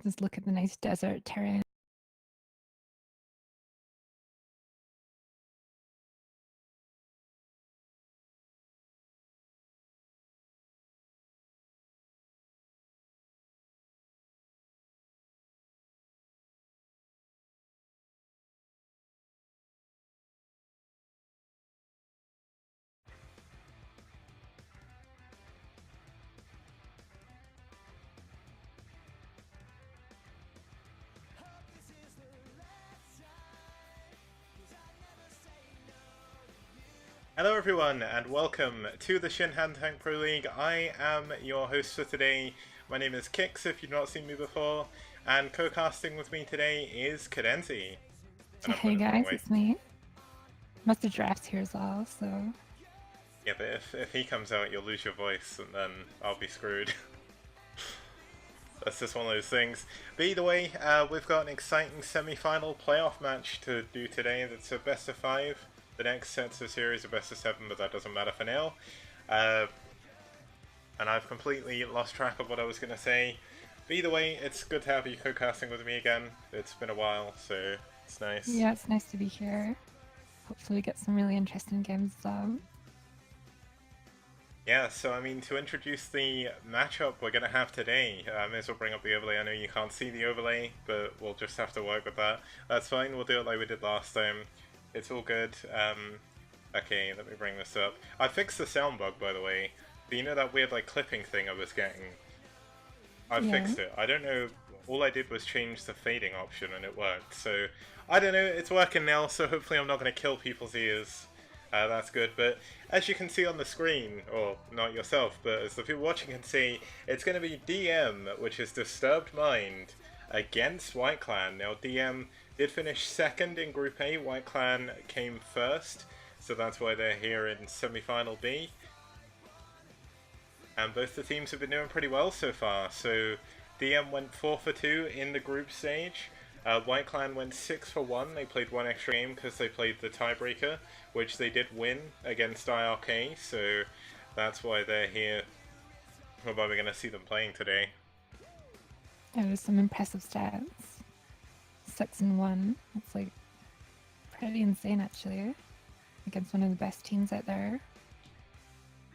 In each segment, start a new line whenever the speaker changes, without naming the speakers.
can just look at the nice desert terrain.
Hello everyone and welcome to the Shinhan Pro League. I am your host for today. My name is Kix if you've not seen me before, and co-casting with me today is Cadenzi.
Hey guys, it's me. Must have drafts here as well, so...
Yeah, but if he comes out you'll lose your voice and then I'll be screwed. That's just one of those things. But either way, we've got an exciting semi-final playoff match to do today. That's a best of 5. The next set's a series of best of 7, but that doesn't matter for now. And I've completely lost track of what I was going to say. But either way, it's good to have you co-casting with me again. It's been a while, so it's nice.
Yeah, it's nice to be here. Hopefully we get some really interesting games as well.
Yeah, so I mean, to introduce the matchup we're going to have today, I may as well bring up the overlay. I know you can't see the overlay, but we'll just have to work with that. That's fine, we'll do it like we did last time. It's all good. Okay, let me bring this up. I fixed the sound bug, by the way. Do you know that weird like clipping thing I was getting? I fixed it. I don't know, all I did was change the fading option and it worked. So, I don't know, it's working now, so hopefully I'm not going to kill people's ears. That's good, but as you can see on the screen, or not yourself, but as the people watching can see, it's going to be DM, which is Disturbed Mind, against White Clan. Now DM did finish second in Group A, White Clan came first, so that's why they're here in semi-final B. And both the teams have been doing pretty well so far, so DM went 4 for 2 in the group stage. White Clan went 6 for 1, they played one extra game because they played the tiebreaker, which they did win against IRK, so that's why they're here. Why we're going to see them playing today.
Yeah, there's some impressive stats. 6-1, that's like pretty insane actually, against one of the best teams out there.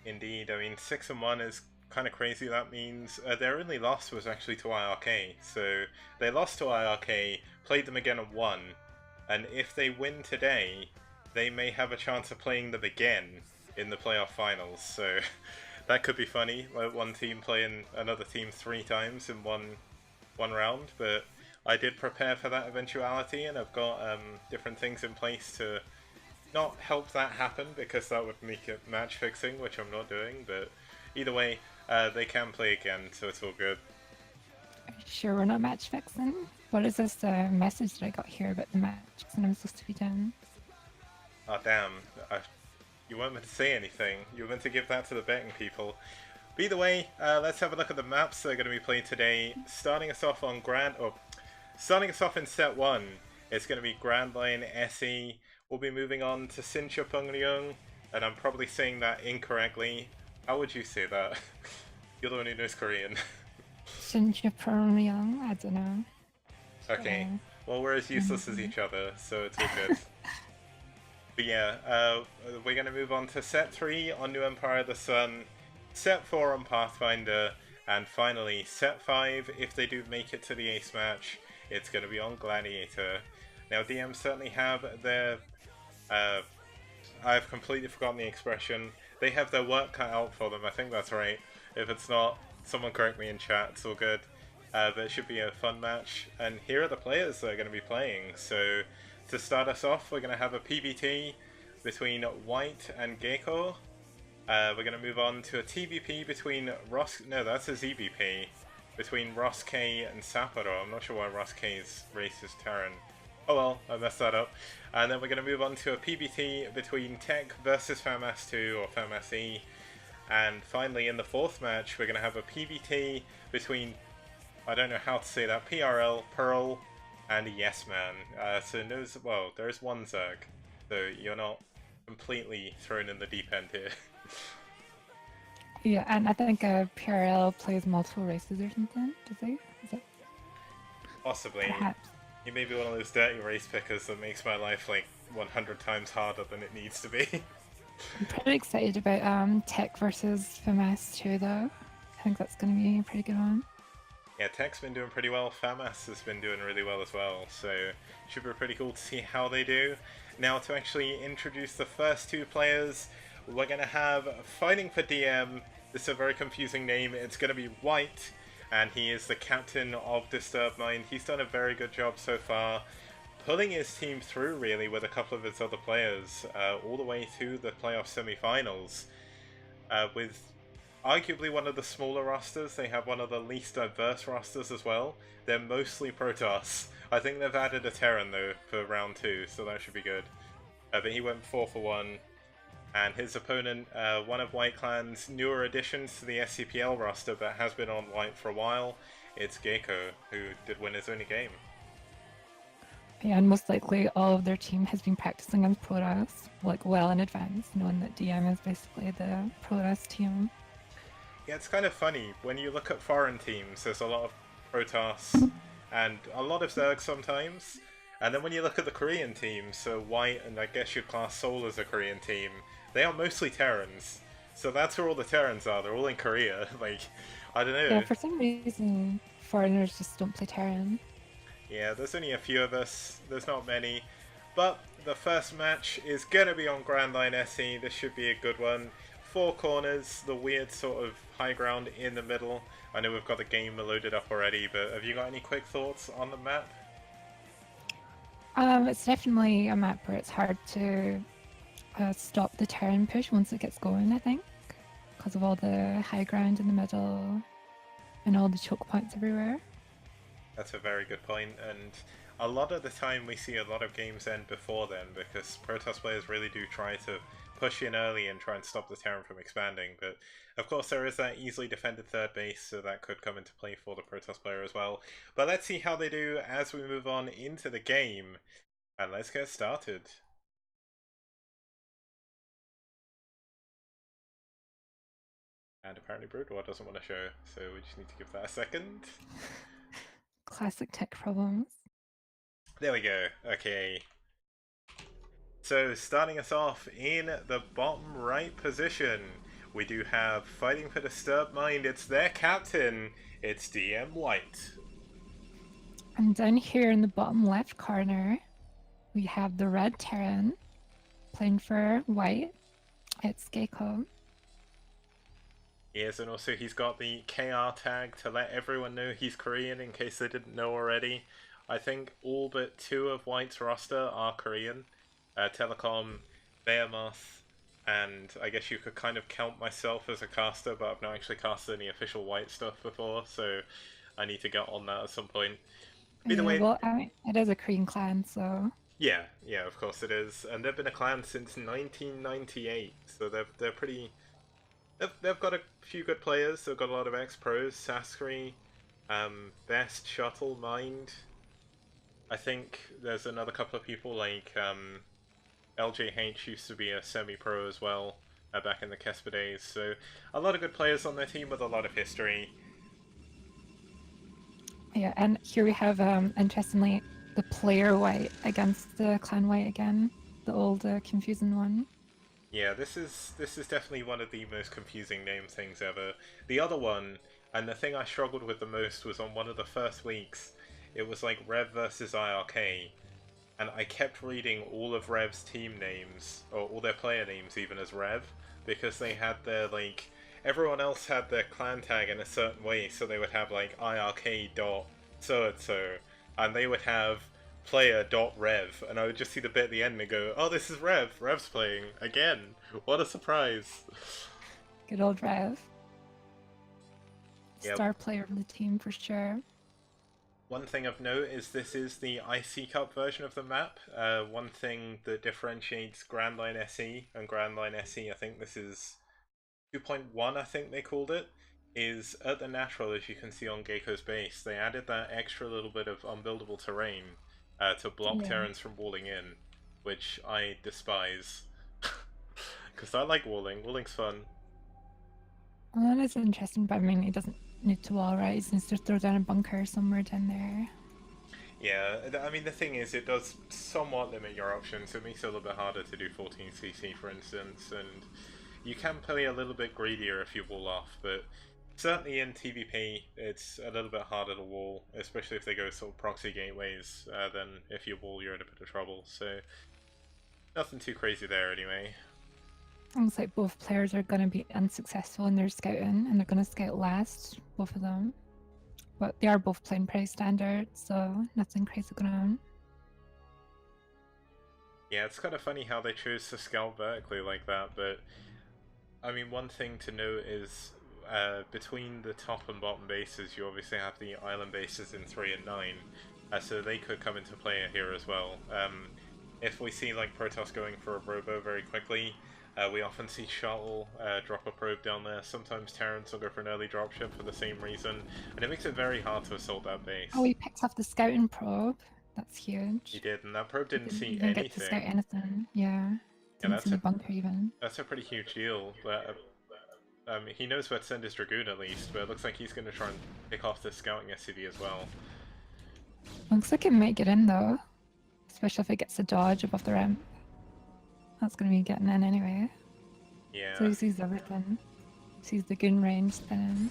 Indeed, I mean 6-1 is kind of crazy. That means their only loss was actually to IRK, so they lost to IRK, played them again and won, and if they win today, they may have a chance of playing them again in the playoff finals, so that could be funny, like one team playing another team 3 times in one round, but I did prepare for that eventuality, and I've got different things in place to not help that happen, because that would make it match fixing, which I'm not doing, but either way, they can play again, so it's all good.
Are you sure we're not match fixing? What is this message that I got here about the match that I'm supposed to be doing?
Oh damn, you weren't meant to say anything, you were meant to give that to the betting people. But either way, let's have a look at the maps that are going to be played today. Starting us off in set 1, it's going to be Grand Line SE. We'll be moving on to Sinchapungryung, and I'm probably saying that incorrectly. How would you say that? You're the one who knows Korean.
Shinchapungryung, I don't know.
Okay, well we're as useless as each other, so it's all good. But yeah, we're going to move on to set 3 on New Empire of the Sun, set 4 on Pathfinder, and finally set 5, if they do make it to the Ace match, it's going to be on Gladiator. Now DM certainly have their, I've completely forgotten the expression, they have their work cut out for them, I think that's right. If it's not, someone correct me in chat, it's all good. But it should be a fun match, and here are the players that are going to be playing. So to start us off, we're going to have a PBT between White and Gecko. We're going to move on to a TBP between that's a ZBP, between Ross K and Sapporo. I'm not sure why Ross K's race is Terran. Oh well, I messed that up. And then we're going to move on to a PBT between Tech versus FAMAS2 or FAMAS-E. And finally, in the 4th match, we're going to have a PBT between, I don't know how to say that, PRL, Pearl, and Yes Man. So there's one Zerg, so you're not completely thrown in the deep end here.
Yeah, and I think PRL plays multiple races or something, does he?
Possibly.
perhaps.
He may be one of those dirty race pickers that makes my life like 100 times harder than it needs to be.
I'm pretty excited about Tech versus FMS too, though. I think that's going to be a pretty good one.
Yeah, Tech's been doing pretty well. FAMAS has been doing really well as well, so should be pretty cool to see how they do. Now, to actually introduce the first two players, we're going to have fighting for DM. This is a very confusing name. It's going to be White, and he is the captain of Disturbed Mind. He's done a very good job so far, pulling his team through really with a couple of his other players, all the way to the playoff semi-finals, with arguably one of the smaller rosters. They have one of the least diverse rosters as well. They're mostly Protoss. I think they've added a Terran though for round 2, so that should be good. But he went 4 for 1. And his opponent, one of White Clan's newer additions to the SCPL roster, but has been on White for a while. It's Gecko, who did win his only game.
Yeah, and most likely all of their team has been practicing on Protoss, like well in advance, knowing that DM is basically the Protoss team.
Yeah, it's kind of funny. When you look at foreign teams, there's a lot of Protoss and a lot of Zerg sometimes. And then when you look at the Korean teams, so White and I guess you'd class Seoul as a Korean team, they are mostly Terrans. So that's where all the Terrans are. They're all in Korea. Like, I don't know.
Yeah, for some reason, foreigners just don't play Terran.
Yeah, there's only a few of us. There's not many. But the first match is going to be on Grand Line SE. This should be a good one. 4 corners, the weird sort of high ground in the middle. I know we've got the game loaded up already, but have you got any quick thoughts on the map?
It's definitely a map where it's hard to stop the Terran push once it gets going, I think, because of all the high ground in the middle and all the choke points everywhere.
That's a very good point, and a lot of the time we see a lot of games end before then, because Protoss players really do try to push in early and try and stop the Terran from expanding, but of course there is that easily defended third base, so that could come into play for the Protoss player as well. But let's see how they do as we move on into the game, and let's get started. And apparently Broodwar doesn't want to show, so we just need to give that a second.
Classic tech problems.
There we go, okay. So starting us off in the bottom right position, we do have fighting for Disturbed Mind. It's their captain. It's DM White.
And down here in the bottom left corner, we have the red Terran playing for White. It's Gecko.
Yes, and also he's got the KR tag to let everyone know he's Korean in case they didn't know already. I think all but 2 of White's roster are Korean. Telecom, Behemoth, and I guess you could kind of count myself as a caster, but I've not actually casted any official White stuff before, so I need to get on that at some point. Either way,
well, I mean, it is a Korean clan, so...
Yeah, of course it is. And they've been a clan since 1998, so they're pretty... They've got a few good players. They've got a lot of ex-pros. Saskry, Best, Shuttle, Mind. I think there's another couple of people like LJH used to be a semi-pro as well back in the Kesper days. So a lot of good players on their team with a lot of history.
Yeah, and here we have, interestingly, the player White against the clan White again. The old confusing one.
Yeah, this is definitely one of the most confusing name things ever. The other one, and the thing I struggled with the most, was on one of the first weeks. It was like Rev versus IRK, and I kept reading all of Rev's team names, or all their player names even as Rev, because they had their, like, everyone else had their clan tag in a certain way, so they would have like IRK dot so-and-so, and they would have player.rev, and I would just see the bit at the end and go, oh, this is Rev. Rev's playing again. What a surprise.
Good old Rev.
Yep.
Star player of the team for sure.
One thing of note is this is the IC Cup version of the map. One thing that differentiates Grand Line SE and Grand Line SE, I think this is 2.1, I think they called it, is at the natural, as you can see on Gecko's base, they added that extra little bit of unbuildable terrain to block Terrans from walling in, which I despise. Because I like walling. Walling's fun.
Well, that is interesting, but I mean, he doesn't need to wall, right? He needs to throw down a bunker somewhere down there.
Yeah, I mean the thing is, it does somewhat limit your options. It makes it a little bit harder to do 14cc, for instance, and you can play a little bit greedier if you wall off, but certainly in TVP, it's a little bit harder to wall, especially if they go sort of proxy gateways, than if you wall, you're in a bit of trouble, so nothing too crazy there anyway.
Looks like both players are going to be unsuccessful in their scouting, and they're going to scout last, both of them. But they are both playing pretty standard, so nothing crazy going on.
Yeah, it's kind of funny how they chose to scout vertically like that, but I mean, one thing to note is between the top and bottom bases, you obviously have the island bases in 3 and 9, so they could come into play here as well. If we see like Protoss going for a robo very quickly, we often see Shuttle drop a probe down there. Sometimes Terrans will go for an early dropship for the same reason, and it makes it very hard to assault that base.
Oh, he picked off the scouting probe. That's huge.
He did, and that probe didn't see
even get to scout
anything.
anything. Yeah.
Yeah,
Didn't see the bunker even.
that's a pretty huge deal. But he knows where to send his Dragoon at least, but it looks like he's going to try and pick off the scouting SCV as well.
Looks like it might get in though, especially if it gets a dodge above the ramp. That's going to be getting in anyway.
Yeah.
So he sees everything. Sees the goon range then.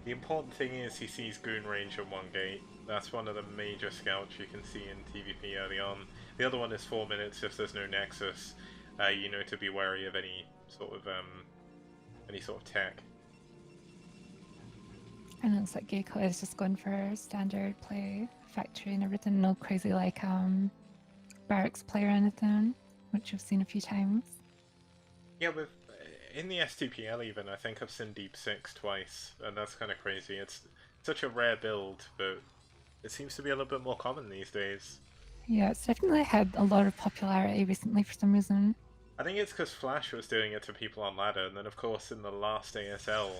The important thing is he sees goon range on one gate. That's one of the major scouts you can see in TVP early on. The other one is 4 minutes if there's no nexus. You know to be wary of any sort of tech.
And it looks like Gecko is just going for standard play, factory and everything. No crazy like barracks play or anything, which we've seen a few times.
Yeah, in the STPL even, I think I've seen Deep 6 twice, and that's kind of crazy. It's such a rare build, but it seems to be a little bit more common these days.
Yeah, it's definitely had a lot of popularity recently for some reason.
I think it's because Flash was doing it to people on ladder, and then of course in the last ASL,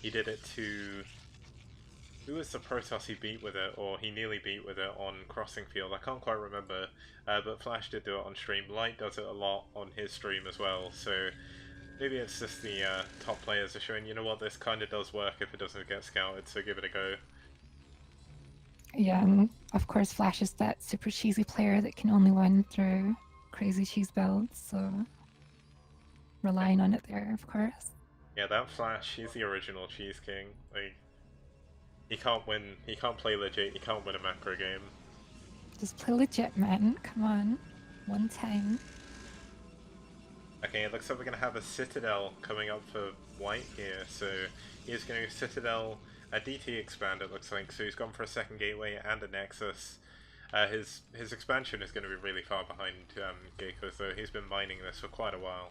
he did it to... Who was the Protoss he beat with it, or he nearly beat with it on Crossing Field? I can't quite remember, but Flash did do it on stream. Light does it a lot on his stream as well, so maybe it's just the top players are showing, you know what, this kind of does work if it doesn't get scouted, so give it a go.
Yeah, and of course Flash is that super cheesy player that can only win through crazy cheese builds, so relying on it there, of course.
Yeah, that Flash, he's the original Cheese King. Like, he can't win, he can't play legit, he can't win a macro game.
Just play legit, man. Come on. One time.
Okay, it looks like we're going to have a Citadel coming up for White here, so he's going to Citadel a DT expand, it looks like, so he's gone for a second gateway and a Nexus. His expansion is going to be really far behind Gecko, so he's been mining this for quite a while.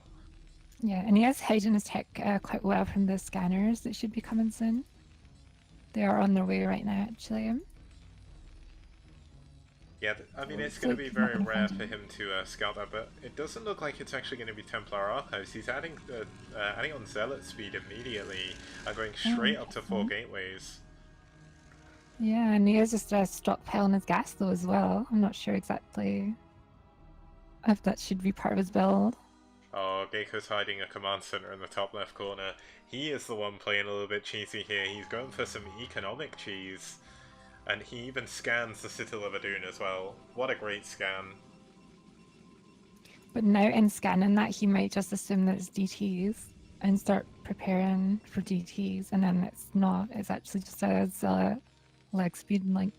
Yeah, and he is hiding his tech quite well from the scanners that should be coming soon. They are on their way right now, actually.
Yeah, I mean, it's going to be very rare for him to scout that, but it doesn't look like it's actually going to be Templar Archives. He's adding on Zealot speed immediately and going straight up to 4 gateways.
Yeah, and he is just stockpiling his gas though as well. I'm not sure exactly if that should be part of his build.
Oh, Gecko's hiding a command center in the top left corner. He is the one playing a little bit cheesy here. He's going for some economic cheese. And he even scans the Citadel of Adun as well. What a great scan.
But now in scanning that, he might just assume that it's DTs and start preparing for DTs, and then it's not. It's actually just a Zealot leg speed, like,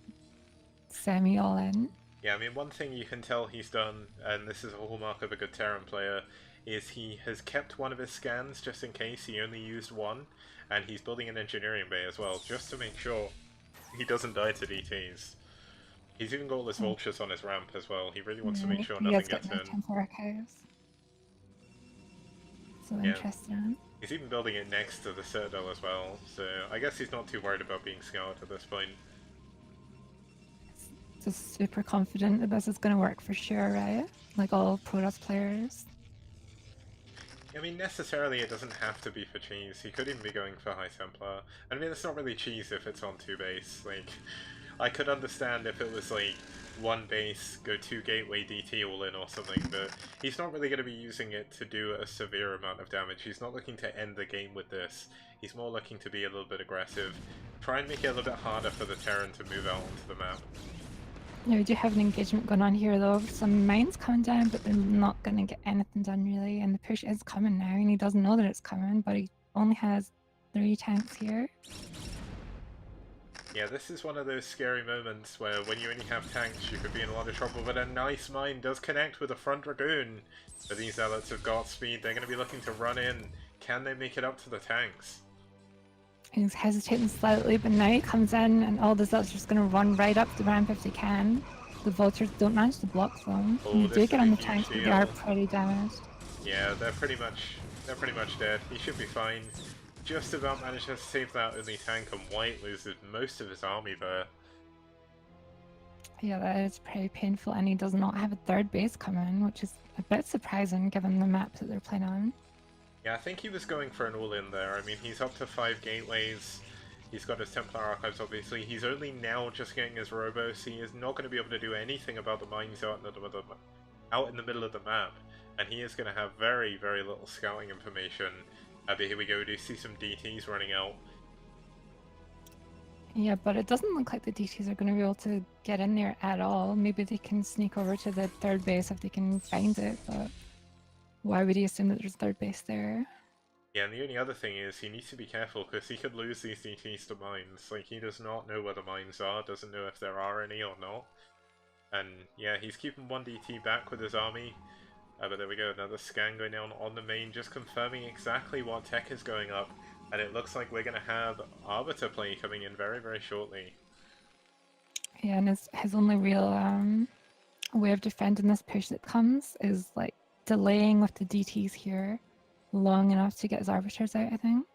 semi all in.
Yeah, I mean, one thing you can tell he's done, and this is a hallmark of a good Terran player, is he has kept one of his scans just in case. He only used one, and he's building an engineering bay as well, just to make sure he doesn't die to DTs. He's even got all his vultures on his ramp as well. He really wants to make sure nothing gets in.
So interesting.
He's even building it next to the Citadel as well, so I guess he's not too worried about being scouted at this point.
Just super confident that this is going to work for sure, right? Like all Protoss players.
I mean, necessarily it doesn't have to be for cheese. He could even be going for High Templar. I mean, it's not really cheese if it's on 2 base. Like, I could understand if it was like 1 base, go 2 gateway DT all in or something, but he's not really going to be using it to do a severe amount of damage. He's not looking to end the game with this. He's more looking to be a little bit aggressive. Try and make it a little bit harder for the Terran to move out onto the map.
Yeah, we do have an engagement going on here though. Some mines coming down, but they're not going to get anything done really. And the push is coming now, and he doesn't know that it's coming, but he only has 3 tanks here.
Yeah, this is one of those scary moments where when you only have tanks, you could be in a lot of trouble, but a nice mine does connect with the front Dragoon. But these Zealots have got speed, they're going to be looking to run in. Can they make it up to the tanks?
He's hesitating slightly, but now he comes in, and all the Zealots are just going to run right up the ramp if they can. The Vultures don't manage to block them.
Oh,
And they do
this
get
is
on
a
the
huge
tanks, but they are
deal.
pretty damaged.
Yeah, they're pretty much dead. He should be fine. Just about managed to save that only tank, and White loses most of his army there.
Yeah, that is pretty painful, and he does not have a 3rd base coming, which is a bit surprising given the map that they're playing on.
Yeah, I think he was going for an all-in there. I mean, he's up to 5 gateways. He's got his Templar Archives, obviously. He's only now just getting his Robos. He is not going to be able to do anything about the mines out in the middle of the map. And he is going to have very, very little scouting information. But here we go, we do see some DTs running out.
Yeah, but it doesn't look like the DTs are going to be able to get in there at all. Maybe they can sneak over to the 3rd base if they can find it, but why would he assume that there's a 3rd base there?
Yeah, and the only other thing is he needs to be careful because he could lose these DTs to mines. Like, he does not know where the mines are, doesn't know if there are any or not. And yeah, he's keeping 1 DT back with his army. But there we go, another scan going down on the main, just confirming exactly what tech is going up. And it looks like we're going to have Arbiter play coming in very, very shortly.
Yeah, and his only real way of defending this push that comes is like delaying with the DTs here long enough to get his arbiters out, I think.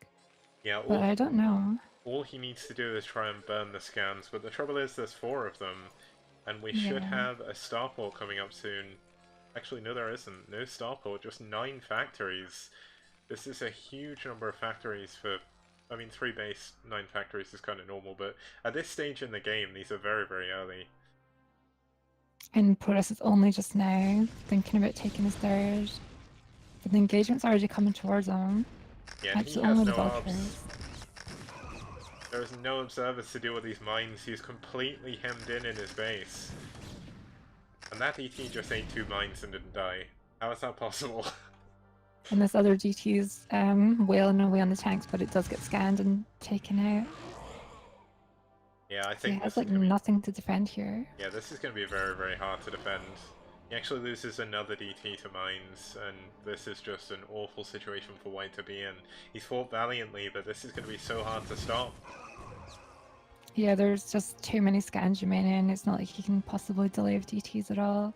Yeah,
But I don't know.
all he needs to do is try and burn the scans, but the trouble is there's 4 of them, and we should have a starport coming up soon. Actually, no, there isn't. No starport, just 9 factories. This is a huge number of factories for... I mean, 3 base, 9 factories is kind of normal, but at this stage in the game, these are very, very early.
And Porus is only just now thinking about taking his 3rd. But the engagement's already coming towards him.
Yeah,
Actually,
he has
only
no
the Vultures.
There is no observers to deal with these mines. He's completely hemmed in his base. And that DT just ate 2 mines and didn't die. How is that possible?
And this other DT is wailing away on the tanks, but it does get scanned and taken out.
Yeah, I
So
think
he has
this
like
is gonna be...
nothing to defend here.
Yeah, this is going to be very, very hard to defend. He actually loses another DT to mines, and this is just an awful situation for White to be in. He's fought valiantly, but this is going to be so hard to stop.
Yeah, there's just too many scans remaining. It's not like he can possibly delay with DTs at all.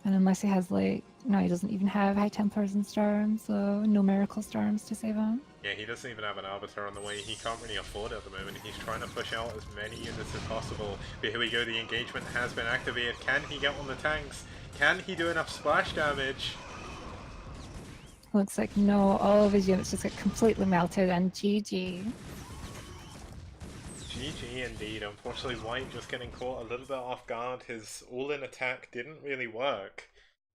And unless he has like... No, he doesn't even have High Templars and Storms, so no Miracle Storms to save him.
Yeah, he doesn't even have an Arbiter on the way. He can't really afford it at the moment. He's trying to push out as many units as possible. But here we go, the engagement has been activated. Can he get on the tanks? Can he do enough splash damage?
Looks like no, all of his units just get completely melted, and GG.
GG indeed. Unfortunately, White just getting caught a little bit off guard. His all-in attack didn't really work.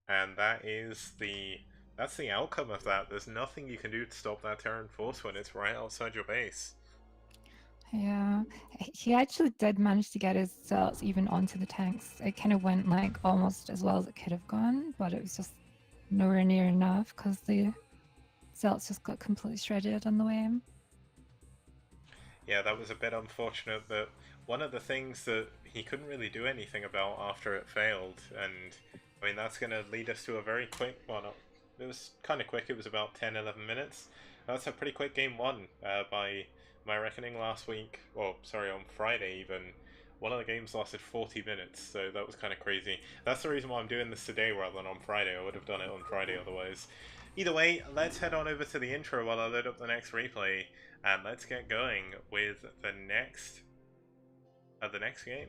And that's the outcome of that. There's nothing you can do to stop that Terran force when it's right outside your base.
Yeah, he actually did manage to get his cells even onto the tanks. It kind of went like almost as well as it could have gone, but it was just nowhere near enough because the cells just got completely shredded on the way.
Yeah, that was a bit unfortunate, but one of the things that he couldn't really do anything about after it failed, and I mean that's going to lead us to a very quick one. It was kind of quick, it was about 10-11 minutes. That's a pretty quick game won by my reckoning last week, or sorry, on Friday even. One of the games lasted 40 minutes, so that was kind of crazy. That's the reason why I'm doing this today rather than on Friday. I would have done it on Friday otherwise. Either way, let's head on over to the intro while I load up the next replay, and let's get going with the next game.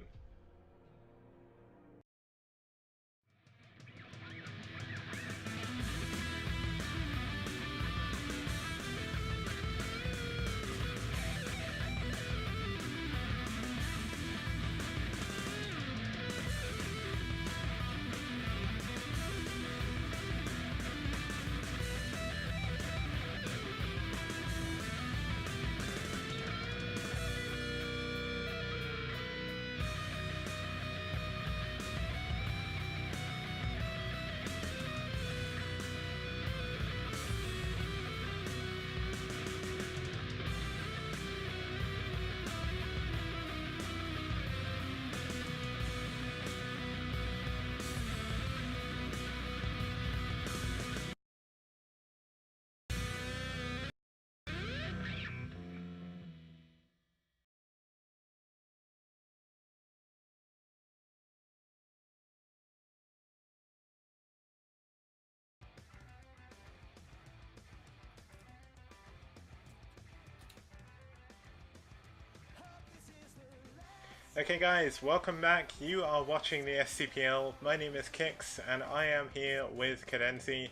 Okay guys, welcome back. You are watching the SCPL. My name is Kix and I am here with Cadenzi.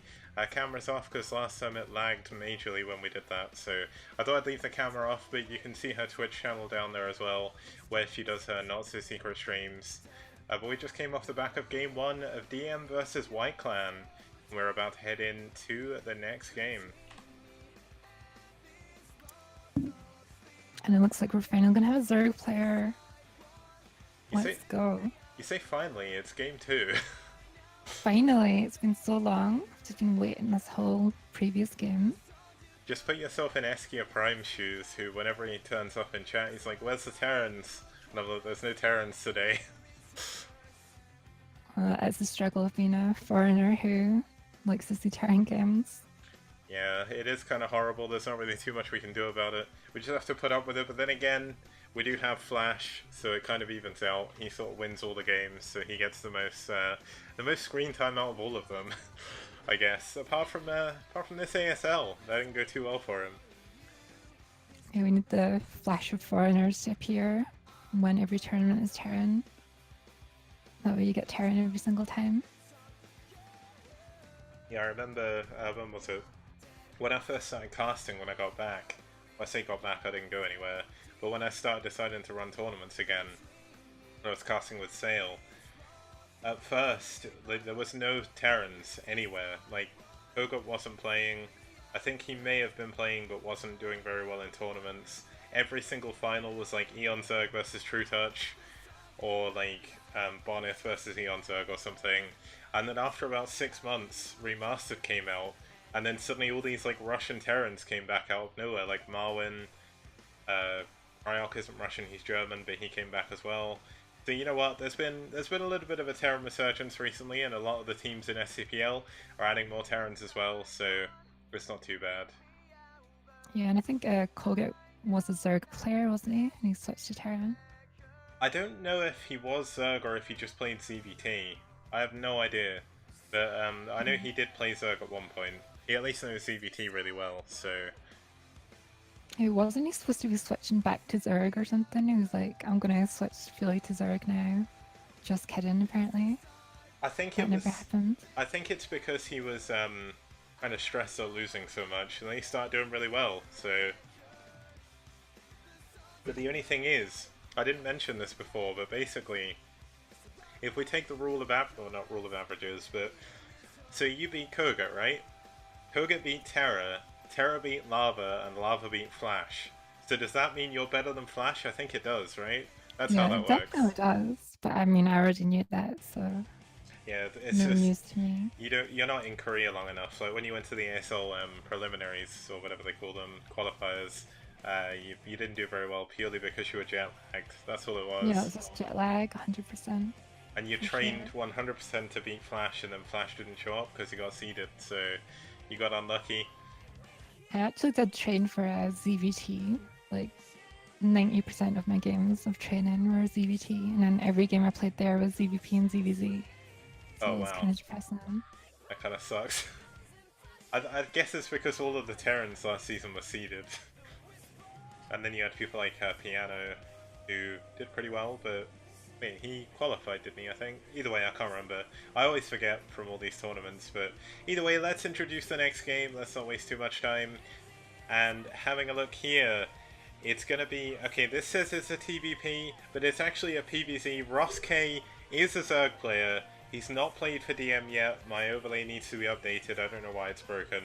Camera's off because last time it lagged majorly when we did that, so I thought I'd leave the camera off, but you can see her Twitch channel down there as well, where she does her not so secret streams. But we just came off the back of game 1 of DM versus White Clan. We're about to head into the next game.
And it looks like we're finally gonna have a Zerg player. Let's go.
You say finally, it's game 2.
Finally, it's been so long. I've just been waiting this whole previous game.
Just put yourself in Eskia Prime's shoes, who whenever he turns up in chat, he's like, "Where's the Terrans?" And I'm like, "There's no Terrans today."
It's the struggle of being a foreigner who likes to see Terran games.
Yeah, it is kind of horrible. There's not really too much we can do about it. We just have to put up with it. But then again, we do have Flash, so it kind of evens out. He sort of wins all the games, so he gets the most screen time out of all of them, I guess. Apart from this ASL, that didn't go too well for him.
Yeah, we need the Flash of foreigners to appear when every tournament is Terran. That way you get Terran every single time.
Yeah, I remember, when was it? When I first started casting when I got back. When I say got back, I didn't go anywhere. But when I started deciding to run tournaments again, I was casting with Sail. At first, there was no Terrans anywhere. Like, Kogut wasn't playing. I think he may have been playing but wasn't doing very well in tournaments. Every single final was like Eon Zerg versus True Touch, or like Bonith versus Eon Zerg or something. And then after about 6 months, Remastered came out, and then suddenly all these like Russian Terrans came back out of nowhere, like Marwin. Ryok isn't Russian, he's German, but he came back as well. So you know what, there's been a little bit of a Terran resurgence recently, and a lot of the teams in SCPL are adding more Terrans as well, so it's not too bad.
Yeah, and I think Kogut was a Zerg player, wasn't he? And he switched to Terran.
I don't know if he was Zerg or if he just played ZVT. I have no idea. But I know he did play Zerg at one point. He at least knows ZVT really well, so...
Hey, wasn't he supposed to be switching back to Zerg or something? He was like, I'm gonna switch fully to Zerg now. Just kidding, apparently.
I think
that never happened.
I think it's because he was kind of stressed at losing so much, and then he started doing really well, so... But the only thing is, I didn't mention this before, but basically, if we take the rule of not rule of averages, but... So you beat Kogut, right? Kogut beat Terra, Terra beat Lava, and Lava beat Flash. So does that mean you're better than Flash? I think it does, right? That's how that works.
Yeah, it definitely does. But I mean, I already knew that, so...
Yeah, it's
no
just...
news to me.
You're not in Korea long enough. Like when you went to the ASL preliminaries, or whatever they call them, qualifiers, you didn't do very well purely because you were jet lagged. That's all it was.
Yeah, it was just jet lag, 100%.
And you trained 100% to beat Flash, and then Flash didn't show up because he got seeded, so you got unlucky.
I actually did train for a ZVT. Like, 90% of my games of training were ZVT, and then every game I played there was ZVP and ZVZ. So it was kind of depressing.
That kind of sucks. I guess it's because all of the Terrans last season were seeded. And then you had people like Piano, who did pretty well, but wait, he qualified, didn't he, I think? Either way, I can't remember. I always forget from all these tournaments, but either way, let's introduce the next game. Let's not waste too much time. And having a look here, it's going to be... Okay, this says it's a TBP, but it's actually a PBZ. Ross K is a Zerg player. He's not played for DM yet. My overlay needs to be updated. I don't know why it's broken.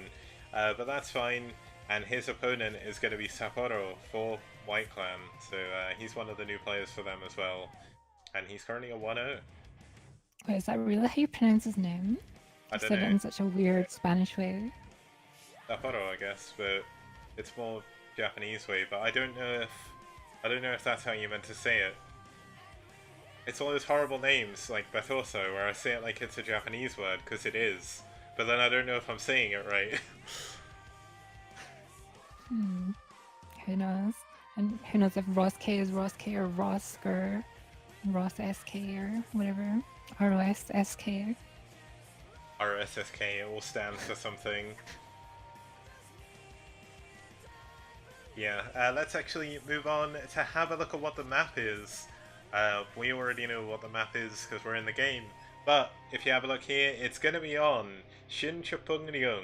But that's fine. And his opponent is going to be Sapporo for White Clan. So he's one of the new players for them as well. And he's currently a 1-0.
Wait, is that really how you pronounce his name?
I don't
said
know.
it in such a weird Spanish way.
Sapporo, I guess, but it's more Japanese way. But I don't know if that's how you meant to say it. It's all those horrible names like Batoso, where I say it like it's a Japanese word because it is, but then I don't know if I'm saying it right.
Who knows? And who knows if Ross K is Ross K or Rosk or Ross SK or whatever. ROS SK.
RSSK, it all stands for something. Yeah, let's actually move on to have a look at what the map is. We already know what the map is because we're in the game. But if you have a look here, it's going to be on Shinhan.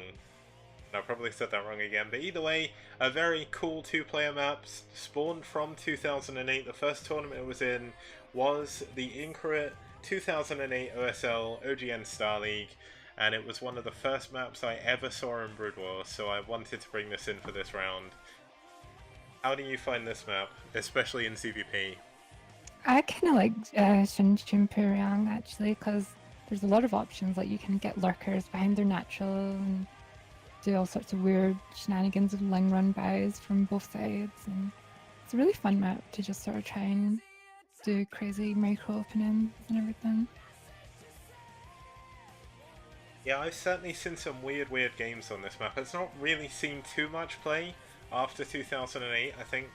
I probably said that wrong again, but either way, a very cool two-player map spawned from 2008. The first tournament it was in was the Incorate 2008 OSL OGN Star League, and it was one of the first maps I ever saw in Brood War, so I wanted to bring this in for this round. How do you find this map, especially in CVP?
I kind of like Shinhan actually, because there's a lot of options. Like you can get lurkers behind their natural and do all sorts of weird shenanigans with ling run buys from both sides, and it's a really fun map to just sort of try and do crazy micro openings and everything.
Yeah, I've certainly seen some weird games on this map. It's not really seen too much play after 2008. I think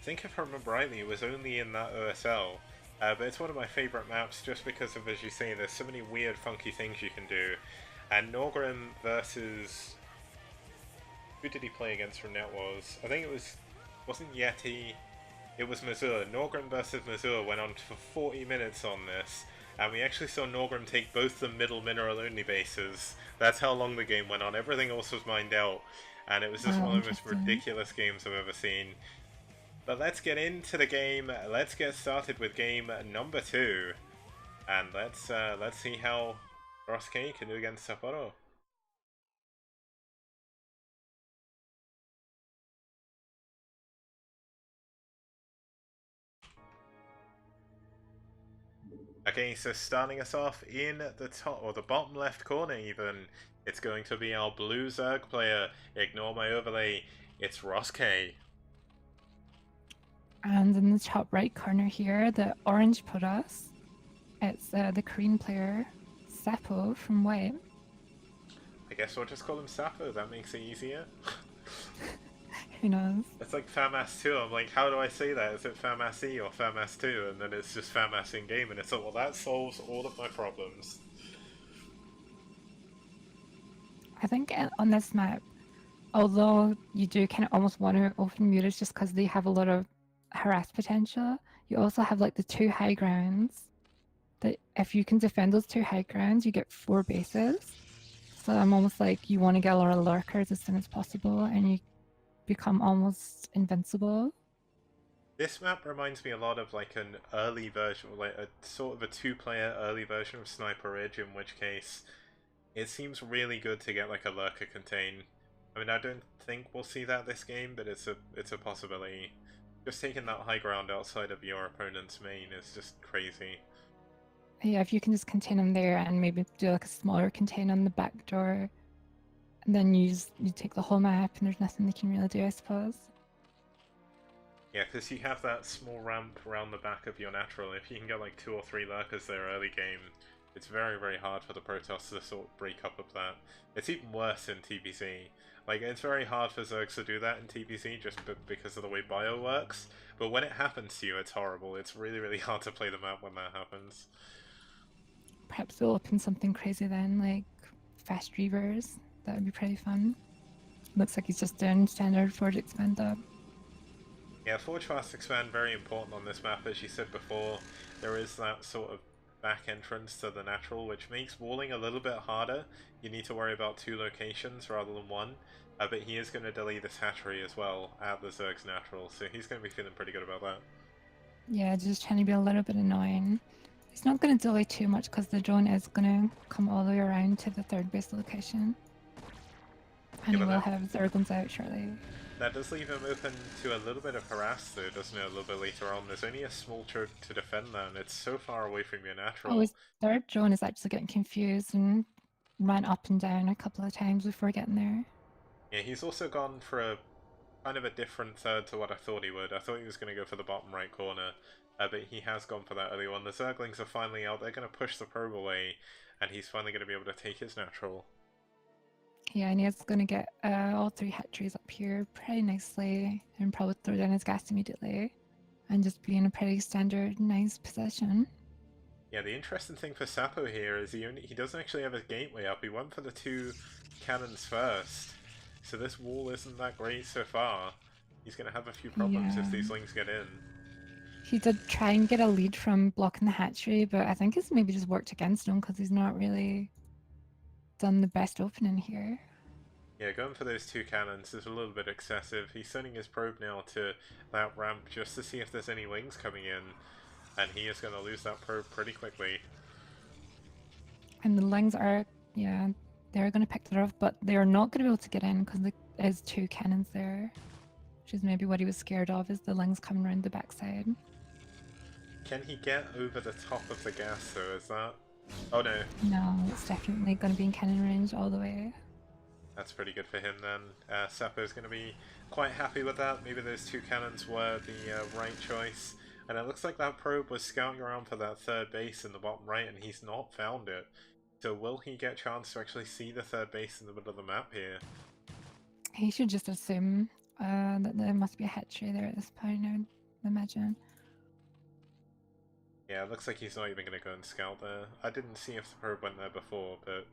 if I remember rightly, it was only in that OSL. But it's one of my favourite maps just because of, as you say, there's so many weird, funky things you can do. And Norgrim versus... Who did he play against from Net Wars? I think it wasn't Yeti, it was Mazur. Norgrim versus Mazur went on for 40 minutes on this. And we actually saw Norgrim take both the middle mineral only bases. That's how long the game went on. Everything else was mined out. And it was just
Wow,
one of the most
interesting.
ridiculous games I've ever seen. But let's get into the game. Let's get started with game number 2. And let's see how Ross K can do against Sapporo. Okay, so starting us off in the top, or the bottom left corner even, it's going to be our blue Zerg player. Ignore my overlay, it's Ross K.
And in the top right corner here, the orange Podas, it's the Korean player Seppo from White.
I guess we'll just call him Sappho, that makes it easier.
Who knows?
It's like FAMAS 2, I'm like, how do I say that? Is it FAMAS E or FAMAS 2? And then it's just FAMAS in game, and it's like, well, that solves all of my problems.
I think on this map, although you do kind of almost want to open mutas just because they have a lot of harass potential, you also have like the 2 high grounds that if you can defend those 2 high grounds, you get 4 bases. So I'm almost like you want to get a lot of lurkers as soon as possible and you become almost invincible.
This map reminds me a lot of like an early version, like a sort of a two-player early version of Sniper Ridge, in which case it seems really good to get like a lurker contain. I mean, I don't think we'll see that this game, but it's a possibility. Just taking that high ground outside of your opponent's main is just crazy.
Yeah, if you can just contain them there and maybe do like a smaller contain on the back door, and then you take the whole map and there's nothing they can really do, I suppose.
Yeah, because you have that small ramp around the back of your natural. If you can get like 2 or 3 lurkers there early game, it's very hard for the Protoss to sort of break up of that. It's even worse in TBC. Like, it's very hard for Zergs to do that in TBC just because of the way bio works, but when it happens to you, it's horrible. It's really hard to play the map when that happens.
Perhaps we'll open something crazy then, like fast reavers. That would be pretty fun. Looks like he's just doing standard Forge Expand up.
Yeah, Forge Fast Expand, very important on this map. As you said before, there is that sort of back entrance to the natural, which makes walling a little bit harder. You need to worry about 2 locations rather than 1. But he is going to delay this hatchery as well at the Zerg's natural, so he's going to be feeling pretty good about that.
Yeah, just trying to be a little bit annoying. He's not going to delay too much because the drone is going to come all the way around to the 3rd base location. And he will have Zerglings out shortly.
That does leave him open to a little bit of harass though, doesn't it, a little bit later on? There's only a small choke to defend that, and it's so far away from your natural.
Oh, his 3rd drone is actually getting confused and ran up and down a couple of times before getting there.
Yeah, he's also gone for a kind of a different 3rd to what I thought he would. I thought he was going to go for the bottom right corner, but he has gone for that early one. The Zerglings are finally out, they're going to push the probe away, and he's finally going to be able to take his natural.
Yeah, and he's going to get all 3 hatcheries up here pretty nicely and probably throw down his gas immediately and just be in a pretty standard, nice position.
Yeah, the interesting thing for Sappho here is he doesn't actually have his gateway up. He went for the 2 cannons first, so this wall isn't that great so far. He's going to have a few problems if these lings get in.
He did try and get a lead from blocking the hatchery, but I think it's maybe just worked against him because he's not really done the best opening here.
Yeah, going for those two cannons is a little bit excessive. He's sending his probe now to that ramp just to see if there's any wings coming in, and he is going to lose that probe pretty quickly.
And the Lings are, yeah, they're going to pick that off, but they're not going to be able to get in because there's two cannons there, which is maybe what he was scared of, is the Lings coming around the backside.
Can he get over the top of the gas though, is that... Oh no.
No, it's definitely going to be in cannon range all the way.
That's pretty good for him then. Seppo's going to be quite happy with that. Maybe those two cannons were the right choice. And it looks like that probe was scouting around for that third base in the bottom right and he's not found it. So will he get a chance to actually see the third base in the middle of the map here?
He should just assume that there must be a hatchery there at this point, I would imagine.
Yeah, it looks like he's not even going to go and scout there. I didn't see if the probe went there before, but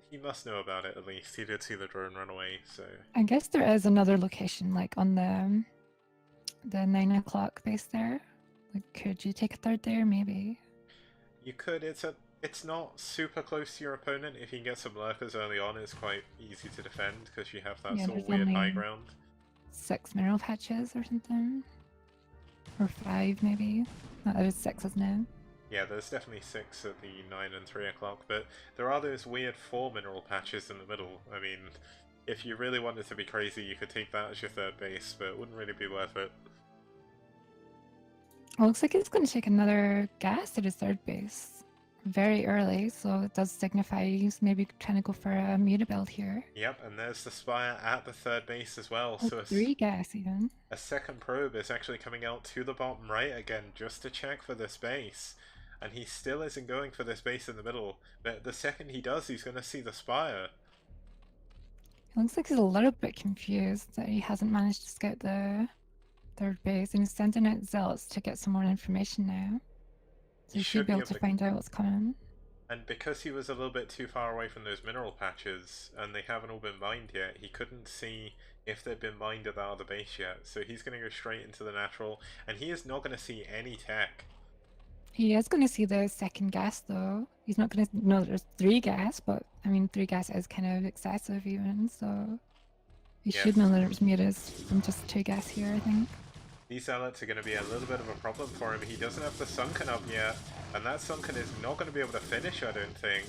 he must know about it at least. He did see the drone run away, so...
I guess there is another location, like on the 9 o'clock base there. Like, could you take a third there? Maybe.
You could. It's not super close to your opponent. If you can get some lurkers early on, it's quite easy to defend because you have that
Yeah,
sort of
there's
weird
only
high ground.
6 mineral patches or something. Or 5, maybe. No, it is 6, isn't it?
Yeah, there's definitely 6 at the 9 and 3 o'clock, but there are those weird 4 mineral patches in the middle. I mean, if you really wanted to be crazy, you could take that as your third base, but it wouldn't really be worth it.
Well, looks like it's going to take another gas at his third base. Very early, so it does signify he's maybe trying to go for a muta build here.
Yep, and there's the Spire at the third base as well,
Oh,
so
3 gas even.
a second probe is actually coming out to the bottom right again just to check for this base. And he still isn't going for this base in the middle, but the second he does, he's going to see the Spire.
It looks like he's a little bit confused that he hasn't managed to scout the third base, and he's sending out zealots to get some more information now. So he should be able to find out what's coming.
And because he was a little bit too far away from those mineral patches, and they haven't all been mined yet, he couldn't see if they'd been mined at that other base yet. So he's going to go straight into the natural, and he is not going to see any tech.
He is going to see the second gas, though. He's not going to know there's 3 gas, but I mean, 3 gas is kind of excessive, even. So he should know that there's mutas from just 2 gas here, I think.
These zealots are going to be a little bit of a problem for him. He doesn't have the sunken up yet, and that sunken is not going to be able to finish, I don't think.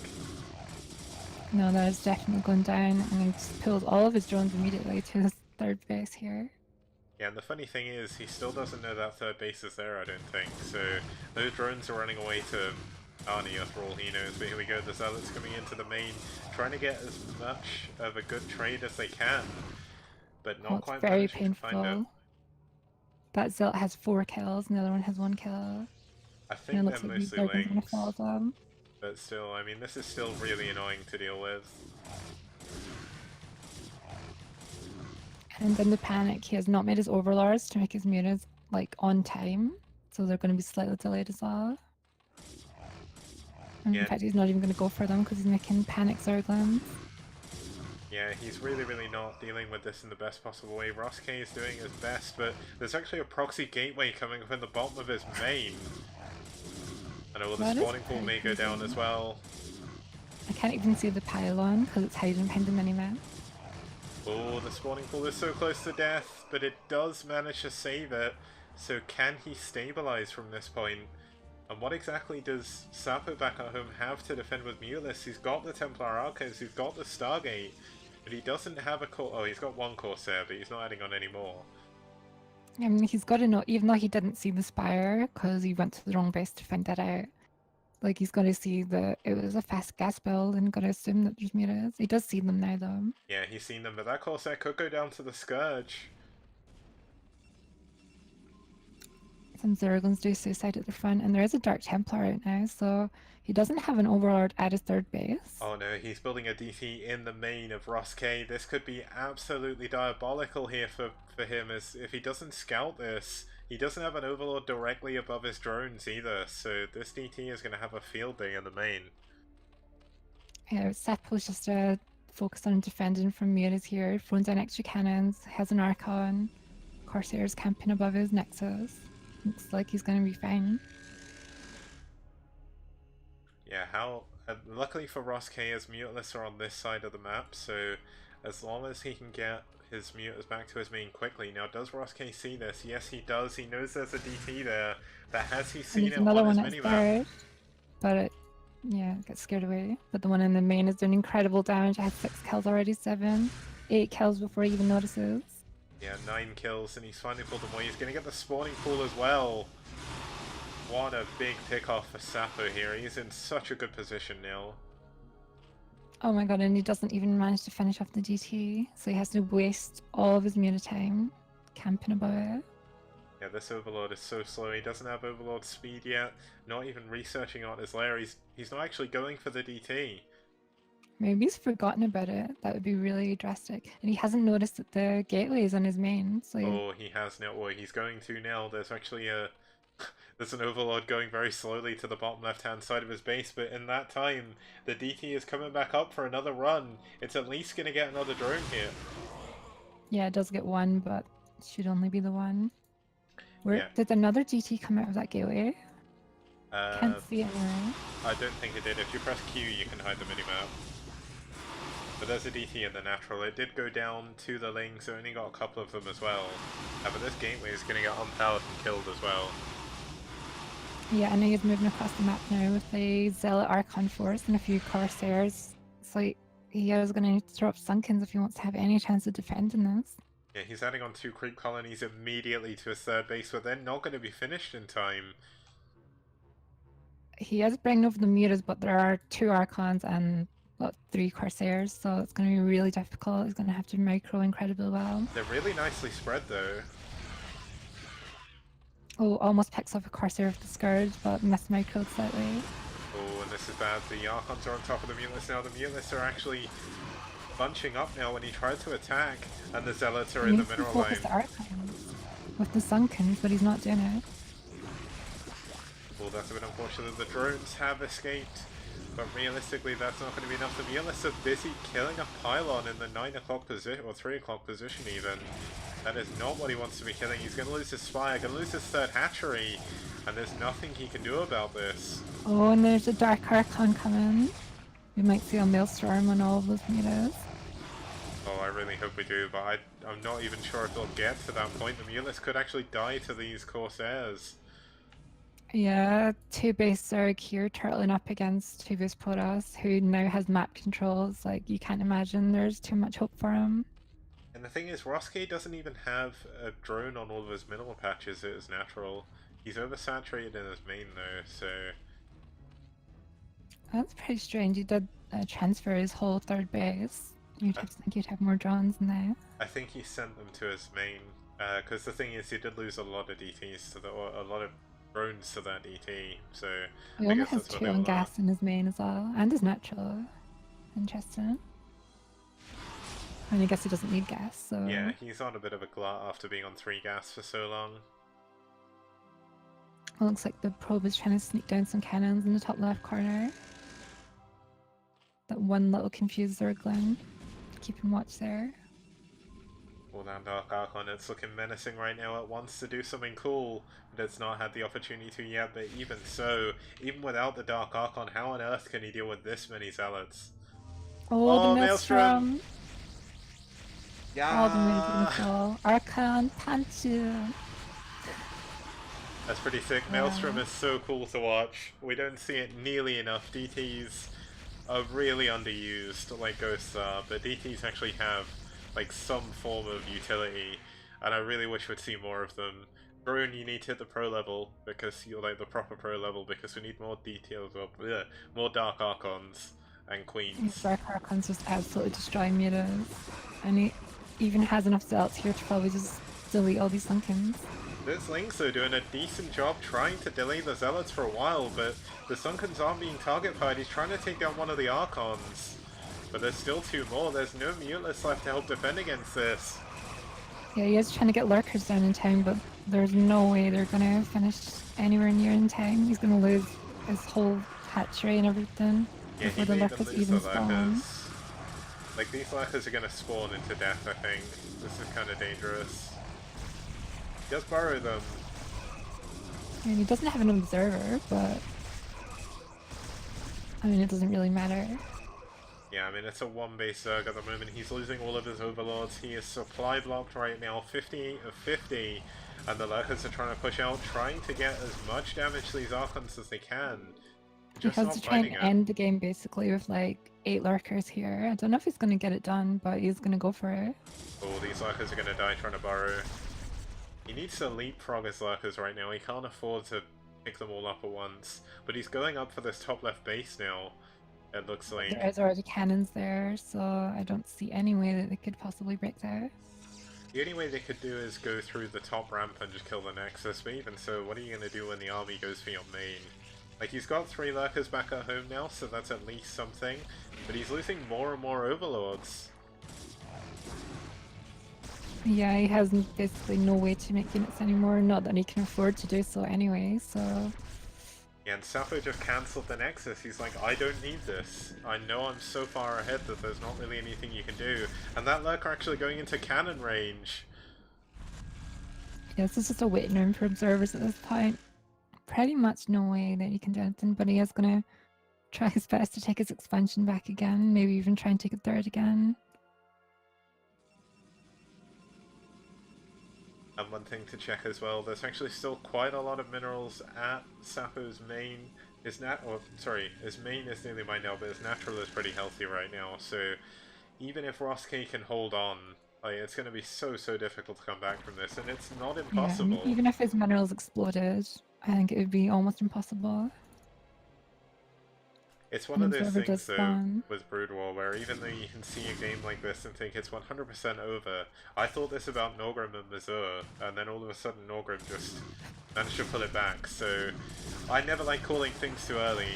No, that is definitely going down, and he just pulls all of his drones immediately to his third base here.
Yeah, and the funny thing is, he still doesn't know that third base is there, I don't think. So those drones are running away to Arnia for all he knows. But here we go, the zealots coming into the main, trying to get as much of a good trade as they can, but not quite
very
managing to find it.
That zealot has 4 kills, and the other one has 1 kill.
I think they're mostly lings,
them.
but still, I mean, this is still really annoying to deal with.
And in the panic, he has not made his overlords to make his mutas like on time, so they're going to be slightly delayed as well. And in fact, he's not even going to go for them because he's making panic zerglings.
Yeah, he's really not dealing with this in the best possible way. Ross K is doing his best, but there's actually a proxy gateway coming up in the bottom of his main. And all the spawning pool may go down as well.
I can't even see the pylon because it's hiding behind the minimap.
Oh, the spawning pool is so close to death, but it does manage to save it. So can he stabilize from this point? And what exactly does Sapo back at home have to defend with Mulus? He's got the Templar Archives, he's got the Stargate, but he doesn't have a oh, he's got 1 Corsair, but he's not adding on any more.
I mean, he's got to know, even though he didn't see the Spire because he went to the wrong base to find that out. Like, he's got to see that it was a fast gas build and got to assume that there's mutas. He does see them now, though.
Yeah, he's seen them, but that Corsair could go down to the Scourge.
Some Zerglings do suicide at the front, and there is a Dark Templar out now, so he doesn't have an Overlord at his third base.
Oh no, he's building a DT in the main of Ross K. This could be absolutely diabolical here for him, as if he doesn't scout this, he doesn't have an Overlord directly above his drones either, so this DT is going to have a field day in the main.
Yeah, Seppo's just focused on defending from mutas here, throwing down extra cannons, has an Archon, Corsairs camping above his Nexus. Looks like he's gonna be fine.
Yeah, how... luckily for Ross K, his Mutalists are on this side of the map, so as long as he can get his Mutants back to his main quickly. Now, does Ross K see this? Yes, he does. He knows there's a DT there, but has he
And
seen
there's
it
another
on his
one that's
minimap?
there, but it, yeah, gets scared away. But the one in the main is doing incredible damage. I had 6 kills already, 7, 8 kills before he even notices.
Yeah, 9 kills, and he's finally pulled them away. He's going to get the spawning pool as well. What a big pick-off for Sapo here. He's in such a good position now.
Oh my god, and he doesn't even manage to finish off the DT, so he has to waste all of his Muta time camping above it.
Yeah, this Overlord is so slow. He doesn't have Overlord speed yet. Not even researching out his lair. He's not actually going for the DT.
Maybe he's forgotten about it. That would be really drastic. And he hasn't noticed that the gateway is on his main. So
Oh, he has now. Well, he's going to now. There's actually a... There's an Overlord going very slowly to the bottom left-hand side of his base, but in that time, the DT is coming back up for another run. It's at least going to get another drone here.
yeah, it does get one, but it should only be the one. Where
Yeah.
did another DT come out of that gateway? Can't see it anywhere.
I don't think it did. If you press Q, you can hide the minimap. But there's a DT in the natural. It did go down to the Ling, so it only got a couple of them as well. But this gateway is going to get unpowered and killed as well.
Yeah, and he's moving across the map now with a Zealot Archon Force and a few Corsairs. So he is going to need to throw up Sunkens if he wants to have any chance of defending this.
Yeah, he's adding on 2 creep colonies immediately to his third base, but they're not going to be finished in time.
He is bringing over the Mutas, but there are 2 Archons and 3 Corsairs, so it's going to be really difficult. He's going to have to micro incredibly well.
They're really nicely spread though.
Oh, almost picks up a Corsair with the Scourge, but missed microed slightly.
Oh, and this is bad. The Archons are on top of the Mutalists now. The Mutalists are actually bunching up now when he tried to attack, and the Zealots are in the mineral line.
The Archons with the Sunkens, but he's not doing it.
Well, that's a bit unfortunate. The drones have escaped, but realistically that's not going to be enough. The Mutalists are busy killing a pylon in the 9 o'clock position, or 3 o'clock position even. That is not what he wants to be killing. He's going to lose his Spire, going to lose his third hatchery, and there's nothing he can do about this.
Oh, and there's a Dark Archon coming. We might see a Maelstrom on all of those Mutas.
Oh, I really hope we do, but I'm not even sure if they'll get to that point. The Mutalists could actually die to these Corsairs.
Yeah, 2 base Zerg here turtling up against 2 base Protoss, who now has map controls. Like, you can't imagine there's too much hope for him.
And the thing is, Roske doesn't even have a drone on all of his minimal patches. It is natural. He's oversaturated in his main though, so...
That's pretty strange. He did transfer his whole 3rd base. You'd think he'd have more drones in there.
I think he sent them to his main, because the thing is, he did lose a lot of DTs to or a lot of drones to that DT, so...
He only has 2 on gas in his main as well, and his natural. Interesting. I mean, I guess he doesn't need gas, so...
Yeah, he's on a bit of a glut after being on 3 gas for so long.
It looks like the probe is trying to sneak down some cannons in the top left corner. That one little confused Zerglin. Keep him watch there.
Well, that Dark Archon, it's looking menacing right now. It wants to do something cool, but it's not had the opportunity to yet. But even so, even without the Dark Archon, how on earth can he deal with this many Zealots?
Oh, the Maelstrom!
Yeah!
Oh, the really beautiful. Archon punch you!
That's pretty sick. Maelstrom is so cool to watch. We don't see it nearly enough. DTs are really underused, like Ghosts are, but DTs actually have like some form of utility, and I really wish we'd see more of them. Drone, you need to hit the pro level, because you're like the proper pro level, because we need more details of more Dark Archons and Queens.
These Dark Archons just absolutely destroy Mutas. And he even has enough Zealots here to probably just delete all these Sunkens.
This Link's though doing a decent job trying to delay the Zealots for a while, but the Sunkens aren't being target fired. He's trying to take down one of the Archons. But there's still 2 more. There's no Mutalists left to help defend against this.
Yeah, he is trying to get Lurkers down in time, but there's no way they're gonna finish anywhere near in time. He's gonna lose his whole hatchery and everything before the Lurkers even spawn.
Like, these Lurkers are gonna spawn into death, I think. This is kind of dangerous. He does burrow them.
I mean, he doesn't have an observer, but I mean, it doesn't really matter.
Yeah, I mean, it's a one-base Zerg at the moment. He's losing all of his overlords. He is supply blocked right now, 50 of 50. And the Lurkers are trying to push out, trying to get as much damage to these Archons as they can.
He
Just
has
not
to try and
finding it.
end the game basically with like 8 lurkers here. I don't know if he's going to get it done, but he's going to go for it.
Oh, these Lurkers are going to die trying to burrow. He needs to leapfrog his Lurkers right now. He can't afford to pick them all up at once. But he's going up for this top left base now. It looks like.
There's already cannons there, so I don't see any way that they could possibly break there.
The only way they could do is go through the top ramp and just kill the Nexus, but even so, what are you going to do when the army goes for your main? Like, he's got 3 Lurkers back at home now, so that's at least something, but he's losing more and more Overlords.
Yeah, he has basically no way to make units anymore, not that he can afford to do so anyway, so...
Yeah, and Sapo just cancelled the Nexus. He's like, I don't need this. I know I'm so far ahead that there's not really anything you can do. And that Lurker actually going into cannon range.
Yeah, this is just a waiting room for observers at this point. Pretty much no way that he can do anything, but he is going to try his best to take his expansion back again, maybe even try and take a third again.
And one thing to check as well, there's actually still quite a lot of minerals at Sapo's main. His main is nearly mined out, but his natural is pretty healthy right now, so even if Roske can hold on, like, it's going to be so difficult to come back from this, and it's not impossible.
Yeah, even if his minerals exploded, I think it would be almost impossible.
It's one of those
Observer
things,
does
though,
spawn.
with Brood War, where even though you can see a game like this and think it's 100% over, I thought this about Norgrim and Mazur, and then all of a sudden Norgrim just managed to pull it back, so I never like calling things too early,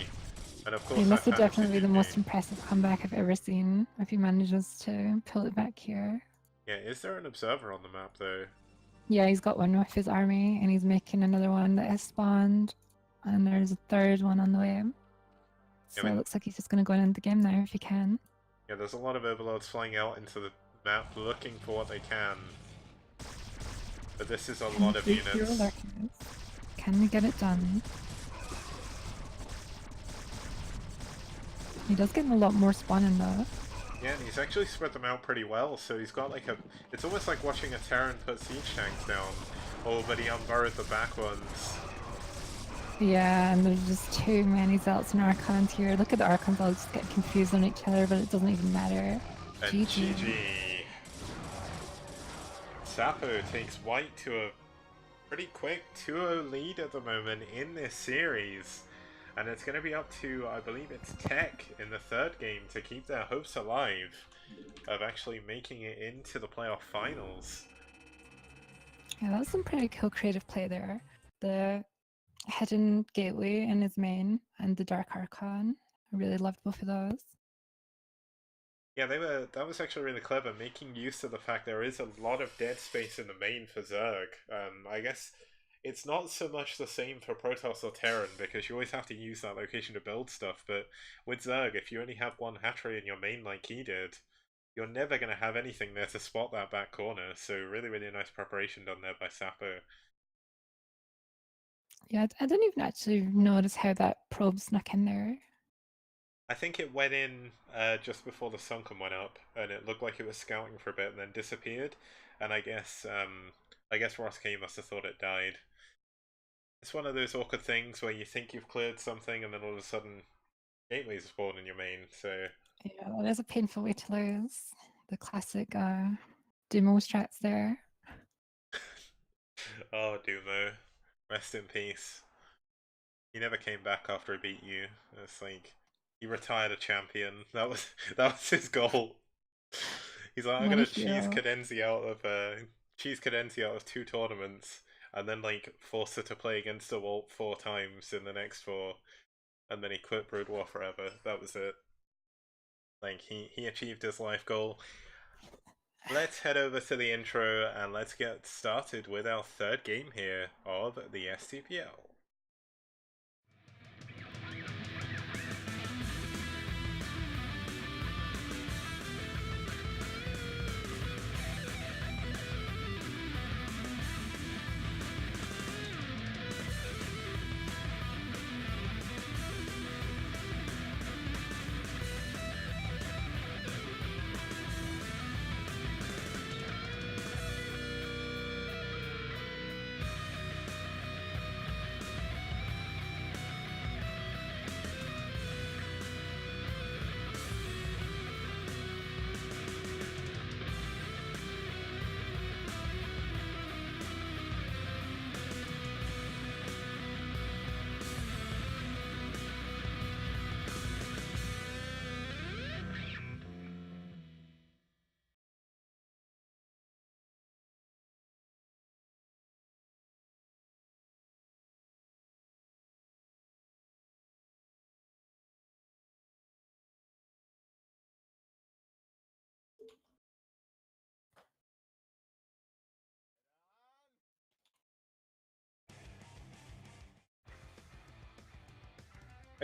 and of course
This would
I've
definitely be the most impressive comeback I've ever seen, if he manages to pull it back here.
Yeah, is there an observer on the map, though?
Yeah, he's got one with his army, and he's making another one that has spawned, and there's a third one on the way. So it looks like he's just going to go and end the game now if he can.
Yeah, there's a lot of Overlords flying out into the map looking for what they can. But this is a lot of units.
Can we get it done? He does get a lot more spawning though.
Yeah, and he's actually spread them out pretty well, so he's got like a... It's almost like watching a Terran put siege tanks down. Oh, but he unburrowed the back ones. Yeah,
and there's just too many Zealots and Archons here. Look at the Archons all just get confused on each other, but it doesn't even matter.
And GG. Sapo takes white to a pretty quick 2-0 lead at the moment in this series. And it's going to be up to, I believe it's Tech in the third game to keep their hopes alive of actually making it into the playoff finals.
Yeah, that was some pretty cool creative play there. The Hidden Gateway in his main and the Dark Archon. I really loved both of those.
Yeah, that was actually really clever, making use of the fact there is a lot of dead space in the main for Zerg. I guess it's not so much the same for Protoss or Terran, because you always have to use that location to build stuff, but with Zerg, if you only have one hatchery in your main like he did, you're never going to have anything there to spot that back corner, so really nice preparation done there by Sapo.
Yeah, I didn't even actually notice how that probe snuck in there.
I think it went in just before the sunken went up, and it looked like it was scouting for a bit and then disappeared, and I guess Ross K must have thought it died. It's one of those awkward things where you think you've cleared something and then all of a sudden gateways spawn in your main, so...
Yeah, that is a painful way to lose. The classic Dumo strats there.
Oh, Dumo. Rest in peace. He never came back after he beat you. It's like, he retired a champion. That was his goal. He's like, I'm gonna cheese Cadenzi out of 2 tournaments, and then like force her to play against a Walt 4 times in the next 4, and then he quit Brood War forever. That was it. Like, he achieved his life goal. Let's head over to the intro and let's get started with our third game here of the STPL.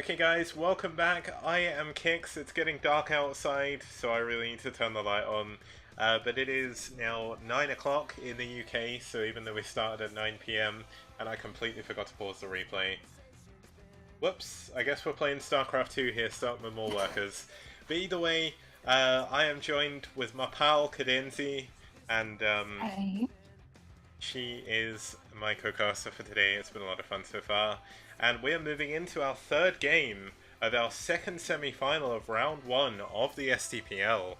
Okay guys, welcome back. I am Kix. It's getting dark outside, so I really need to turn the light on. But it is now 9 o'clock in the UK, so even though we started at 9 PM, and I completely forgot to pause the replay. Whoops, I guess we're playing StarCraft 2 here, starting with more workers. But either way, I am joined with my pal Cadenzi, and
Hi.
she is my co-caster for today. It's been a lot of fun so far. And we are moving into our third game of our second semi-final of round 1 of the STPL.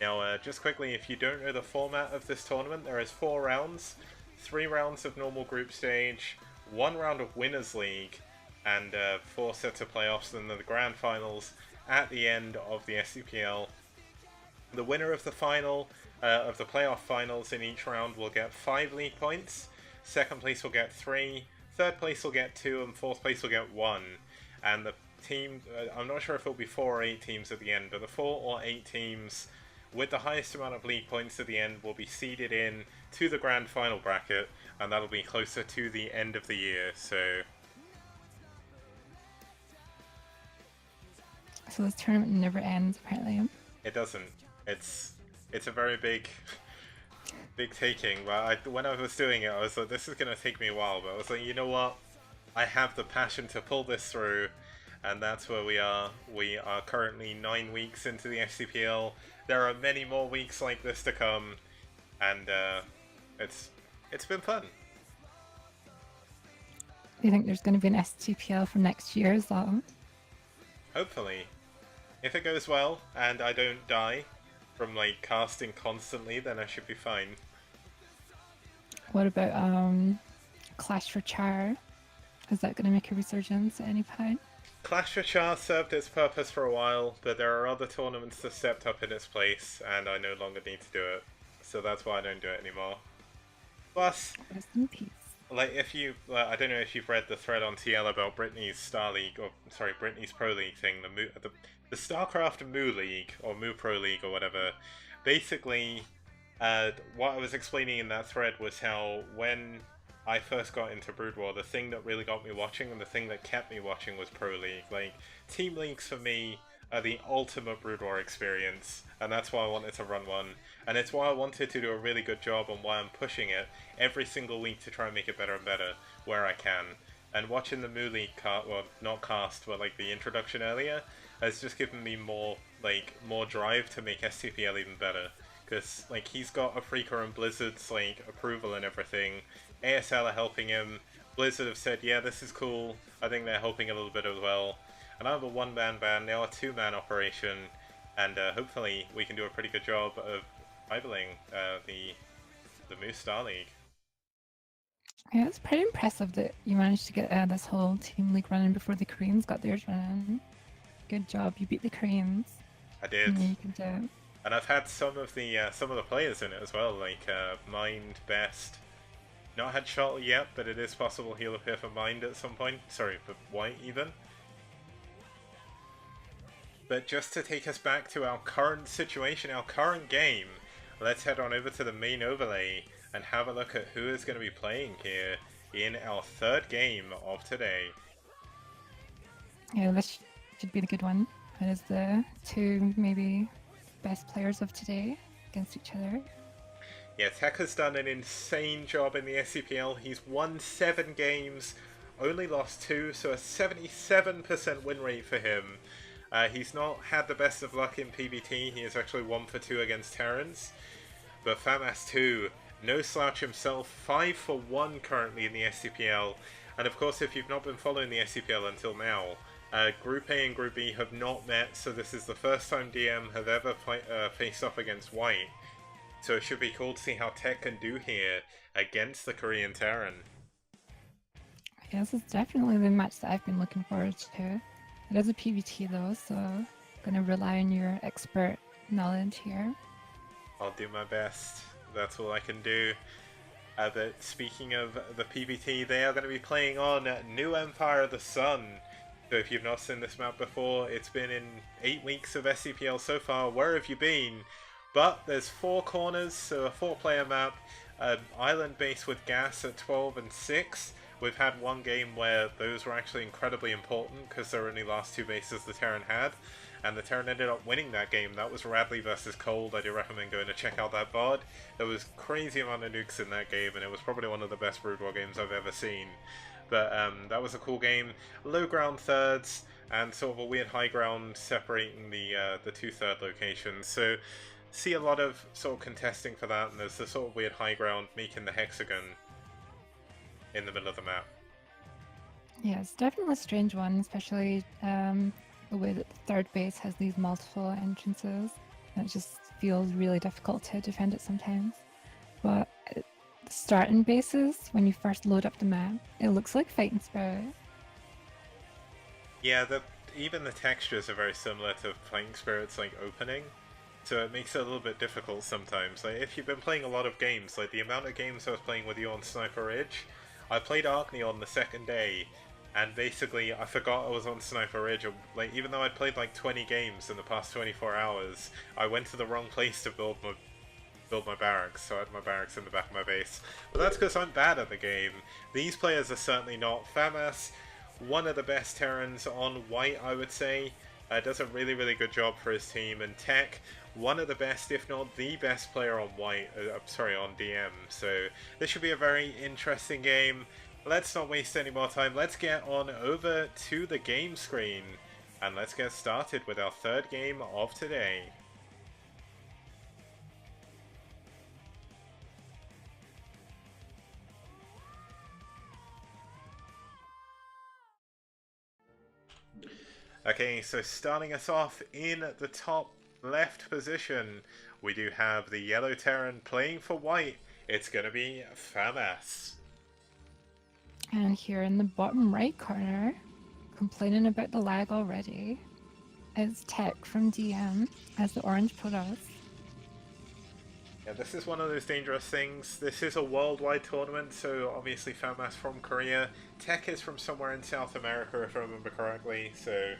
Now, just quickly, if you don't know the format of this tournament, there is 4 rounds. 3 rounds of normal group stage, 1 round of Winners League, and 4 sets of playoffs, and then the grand finals at the end of the STPL. The winner of the final, of the playoff finals in each round will get 5 league points, second place will get 3, third place will get 2, and fourth place will get 1. And the team, I'm not sure if it'll be 4 or 8 teams at the end, but the 4 or 8 teams with the highest amount of league points at the end will be seeded in to the grand final bracket, and that'll be closer to the end of the year, so...
So this tournament never ends, apparently.
It doesn't. It's a very big taking. But when I was doing it, I was like, this is going to take me a while. But I was like, you know what? I have the passion to pull this through, and that's where we are. We are currently 9 weeks into the SCPL. There are many more weeks like this to come, and it's been fun.
Do you think there's going to be an STPL for next year as well?
Hopefully. If it goes well, and I don't die from, like, casting constantly, then I should be fine.
What about Clash for Char? Is that going to make a resurgence at any point?
Clash for Char served its purpose for a while, but there are other tournaments that stepped up in its place, and I no longer need to do it. So that's why I don't do it anymore. Plus,
Rest in peace.
like, if you, I don't know if you've read the thread on TL about Britney's Star League, or sorry, Britney's Pro League thing, the StarCraft Moo League, or Moo Pro League, or whatever. Basically, what I was explaining in that thread was how when I first got into Brood War, the thing that really got me watching and the thing that kept me watching was Pro League. Like, Team Leagues for me are the ultimate Brood War experience, and that's why I wanted to run one. And it's why I wanted to do a really good job and why I'm pushing it every single week to try and make it better and better where I can. And watching the Moo League well, not cast, but like the introduction earlier, has just given me more drive to make STPL even better. Because, like, he's got a Freaker and Blizzard's, like, approval and everything. ASL are helping him. Blizzard have said, yeah, this is cool. I think they're helping a little bit as well. And I'm a one-man band, now a two-man operation. And hopefully we can do a pretty good job of rivaling the Moose Star League.
Yeah, it's pretty impressive that you managed to get this whole team league running before the Koreans got theirs running. Good job, you beat the Koreans.
I did.
You can do it.
And I've had some of the players in it as well, like Mind, Best. Not had Shuttle yet, but it is possible he'll appear for Mind at some point. Sorry, for White even. But just to take us back to our current situation, our current game, let's head on over to the main overlay and have a look at who is going to be playing here in our third game of today.
Yeah, this should be the good one. That is the two maybe best players of today against each other.
Yeah, Tech has done an insane job in the SCPL. He's won 7 games, only lost 2, so a 77% win rate for him. He's not had the best of luck in PBT. He is actually 1 for 2 against Terrans. But Famas2, no slouch himself, 5 for 1 currently in the SCPL. And of course, if you've not been following the SCPL until now, Group A and Group B have not met, so this is the first time DM have ever faced off against White. So it should be cool to see how Tech can do here against the Korean Terran.
Yeah, this is definitely the match that I've been looking forward to. It is a PvT though, so I'm gonna rely on your expert knowledge here.
I'll do my best. That's all I can do. But speaking of the PvT, they are going to be playing on New Empire of the Sun. So if you've not seen this map before, it's been in 8 weeks of SCPL so far. Where have you been? But there's 4 corners, so a 4-player map. Island base with gas at 12 and 6. we've had one game where those were actually incredibly important because they were only last two bases the Terran had, and the Terran ended up winning that game. That was Radley versus Cold. I do recommend going to check out that VOD. There was crazy amount of nukes in that game, and it was probably one of the best Brood War games I've ever seen. But that was a cool game. Low ground thirds, and sort of a weird high ground separating the two third locations. So see a lot of sort of contesting for that, and there's the sort of weird high ground making the hexagon in the middle of the map.
Yeah, it's definitely a strange one, especially the way that the third base has these multiple entrances. And it just feels really difficult to defend it sometimes. But the starting bases, when you first load up the map, it looks like Fighting Spirit.
Yeah, even the textures are very similar to Fighting Spirit's like opening, so it makes it a little bit difficult sometimes. Like if you've been playing a lot of games, like the amount of games I was playing with you on Sniper Ridge, I played Arkney on the second day, and basically I forgot I was on Sniper Ridge. Like even though I'd played like 20 games in the past 24 hours, I went to the wrong place to build my barracks, so I had my barracks in the back of my base. But that's because I'm bad at the game. These players are certainly not. FAMAS, one of the best Terrans on white, I would say. Does a really, really good job for his team. And Tech, one of the best, if not the best player on white, on DM. So this should be a very interesting game. Let's not waste any more time. Let's get on over to the game screen. And let's get started with our third game of today. Okay, so starting us off in the top left position, we do have the yellow Terran playing for white. It's going to be FAMAS.
And here in the bottom right corner, complaining about the lag already, is Tech from DM as the orange Protoss.
Yeah, this is one of those dangerous things. This is a worldwide tournament, so obviously FAMAS from Korea. Tech is from somewhere in South America, if I remember correctly, so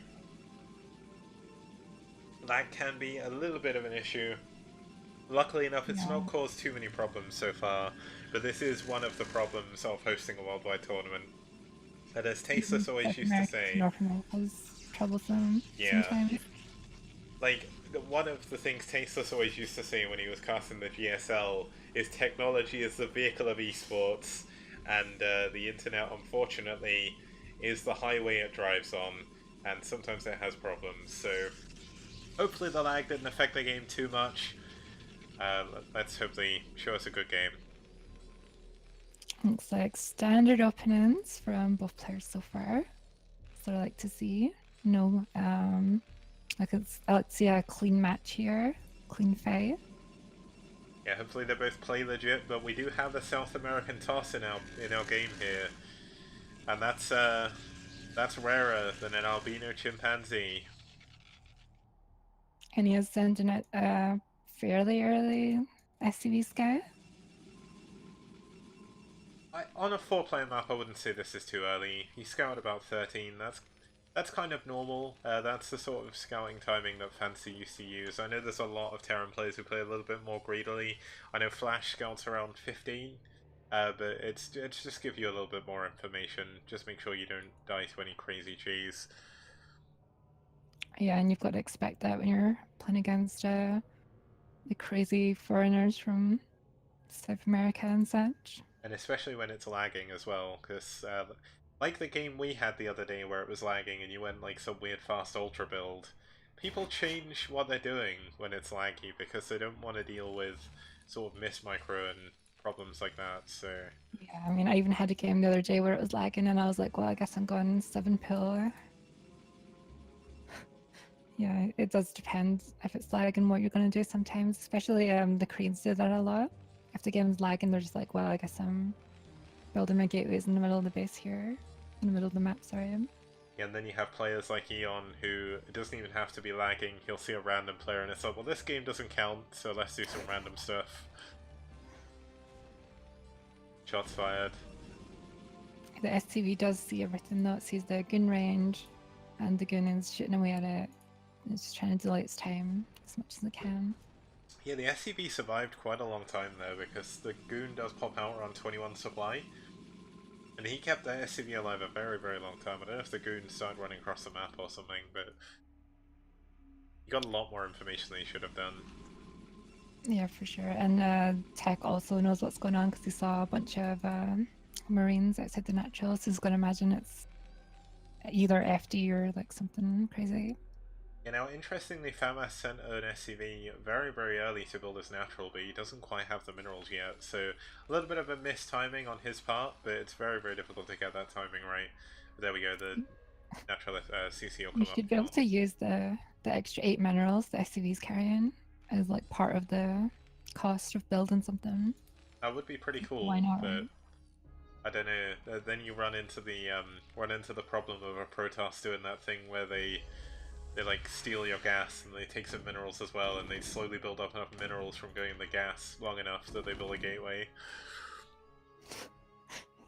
that can be a little bit of an issue. Luckily enough, it's not caused too many problems so far, but this is one of the problems of hosting a worldwide tournament. But as Tasteless always used to say,
North America's troublesome sometimes.
Like, one of the things Tasteless always used to say when he was casting the GSL is technology is the vehicle of esports, and the internet, unfortunately, is the highway it drives on, and sometimes it has problems, so hopefully the lag didn't affect the game too much. Let's hope they show us a good game.
Looks like standard openings from both players so far. So I like to see. No, I like to see a clean match here, clean fight.
Yeah, hopefully they both play legit, but we do have a South American toss in our game here, and that's rarer than an albino chimpanzee.
And he is sending it fairly early SCV scout.
On a 4-player map, I wouldn't say this is too early. He scouted about 13. That's kind of normal. That's the sort of scouting timing that Fantasy used to use. I know there's a lot of Terran players who play a little bit more greedily. I know Flash scouts around 15, but it's just give you a little bit more information. Just make sure you don't die to any crazy cheese.
Yeah, and you've got to expect that when you're playing against the crazy foreigners from South America and such.
And especially when it's lagging as well, because like the game we had the other day where it was lagging and you went like some weird fast ultra build, people change what they're doing when it's laggy because they don't want to deal with sort of miss micro and problems like that, so...
Yeah, I mean, I even had a game the other day where it was lagging and I was like, well, I guess I'm going 7 pill. Yeah, it does depend if it's lagging what you're going to do sometimes, especially the Koreans do that a lot. If the game's lagging, they're just like, well, I guess I'm building my gateways in the middle of the base here. In the middle of the map, sorry.
Yeah, and then you have players like Eon who it doesn't even have to be lagging. He'll see a random player and it's like, well, this game doesn't count, so let's do some random stuff. Shots fired.
The SCV does see everything though. It sees the gun range and the gun is shooting away at it. It's just trying to delay its time as much as it can.
Yeah, the SCV survived quite a long time though, because the goon does pop out around 21 supply. And he kept the SCV alive a very, very long time. I don't know if the goons started running across the map or something, but he got a lot more information than he should have done.
Yeah, for sure. And Tech also knows what's going on because he saw a bunch of Marines outside the natural, so he's going to imagine it's either FD or like something crazy.
You know, interestingly, Famas sent an SCV very, very early to build his natural, but he doesn't quite have the minerals yet, so a little bit of a missed timing on his part, but it's very, very difficult to get that timing right. But there we go, the natural CC will
You
come up
should be
now.
able to use the extra 8 minerals the SCV's carrying as like part of the cost of building something.
That would be pretty cool,
Why not,
but
right?
I don't know. Then you run into the problem of a Protoss doing that thing where they like steal your gas and they take some minerals as well, and they slowly build up enough minerals from going in the gas long enough that they build a gateway.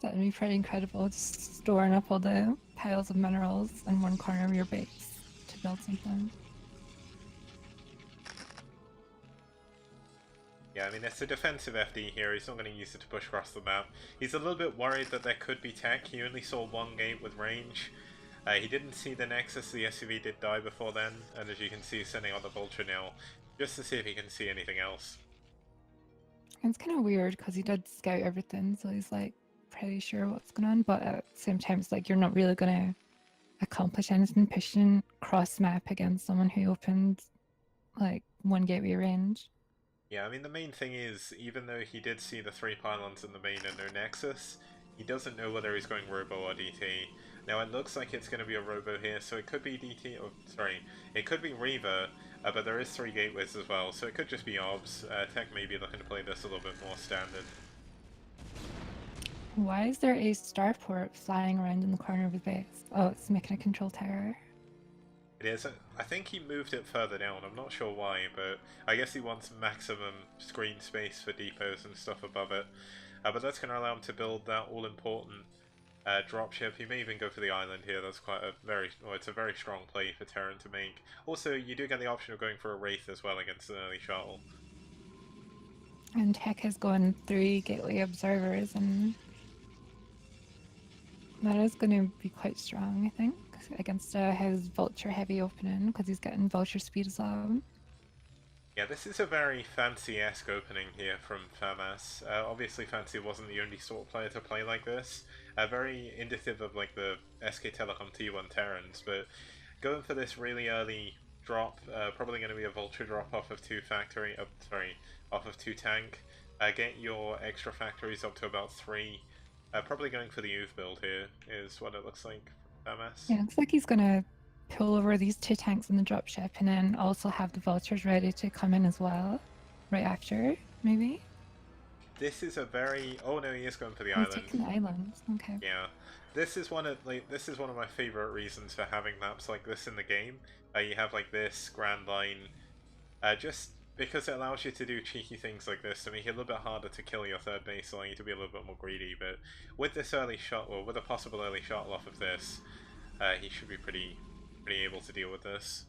That would be pretty incredible, just storing up all the piles of minerals in one corner of your base to build something.
Yeah, I mean, it's a defensive FD here. He's not going to use it to push across the map. He's a little bit worried that there could be tech. He only saw one gate with range. He didn't see the Nexus. The SUV did die before then, and as you can see, he's sending out the Vulture now, just to see if he can see anything else.
And it's kind of weird because he did scout everything, so he's like pretty sure what's going on, but at the same time, it's like you're not really going to accomplish anything pushing cross map against someone who opened like one gateway range.
Yeah, I mean, the main thing is, even though he did see the 3 pylons in the main and no Nexus, he doesn't know whether he's going Robo or DT. Now, it looks like it's going to be a Robo here, so it could be DT, or sorry, it could be Reaver, but there is 3 gateways as well, so it could just be OBS. Tech may be looking to play this a little bit more standard.
Why is there a starport flying around in the corner of his base? Oh, it's making a control tower.
It is. I think he moved it further down. I'm not sure why, but I guess he wants maximum screen space for depots and stuff above it. But that's going to allow him to build that all-important dropship. He may even go for the island here. That's quite a it's a very strong play for Terran to make. Also, you do get the option of going for a Wraith as well against an early shuttle.
And Tech has gone 3 gateway observers, and that is going to be quite strong, I think, against his Vulture heavy opening, because he's getting Vulture speed as well.
Yeah, this is a very Fancy-esque opening here from Famas. Obviously, Fancy wasn't the only sort of player to play like this. Very indicative of like the SK Telecom T1 Terrans, but going for this really early drop, probably going to be a Vulture drop off of 2 factory, off of 2 tank. Get your extra factories up to about 3. Probably going for the Youth build here is what it looks like from Famas.
Yeah, it looks like he's going to pull over these 2 tanks in the dropship and then also have the Vultures ready to come in as well, right after, maybe?
This is a very... Oh no, he is going for the
He's
island.
taking the island, okay.
Yeah, this is one of my favorite reasons for having maps like this in the game. You have like this Grand Line, just because it allows you to do cheeky things like this to make it a little bit harder to kill your third base, allowing you to be a little bit more greedy. But with this early shot, or with a possible early shuttle off of this, he should be pretty able to deal with this.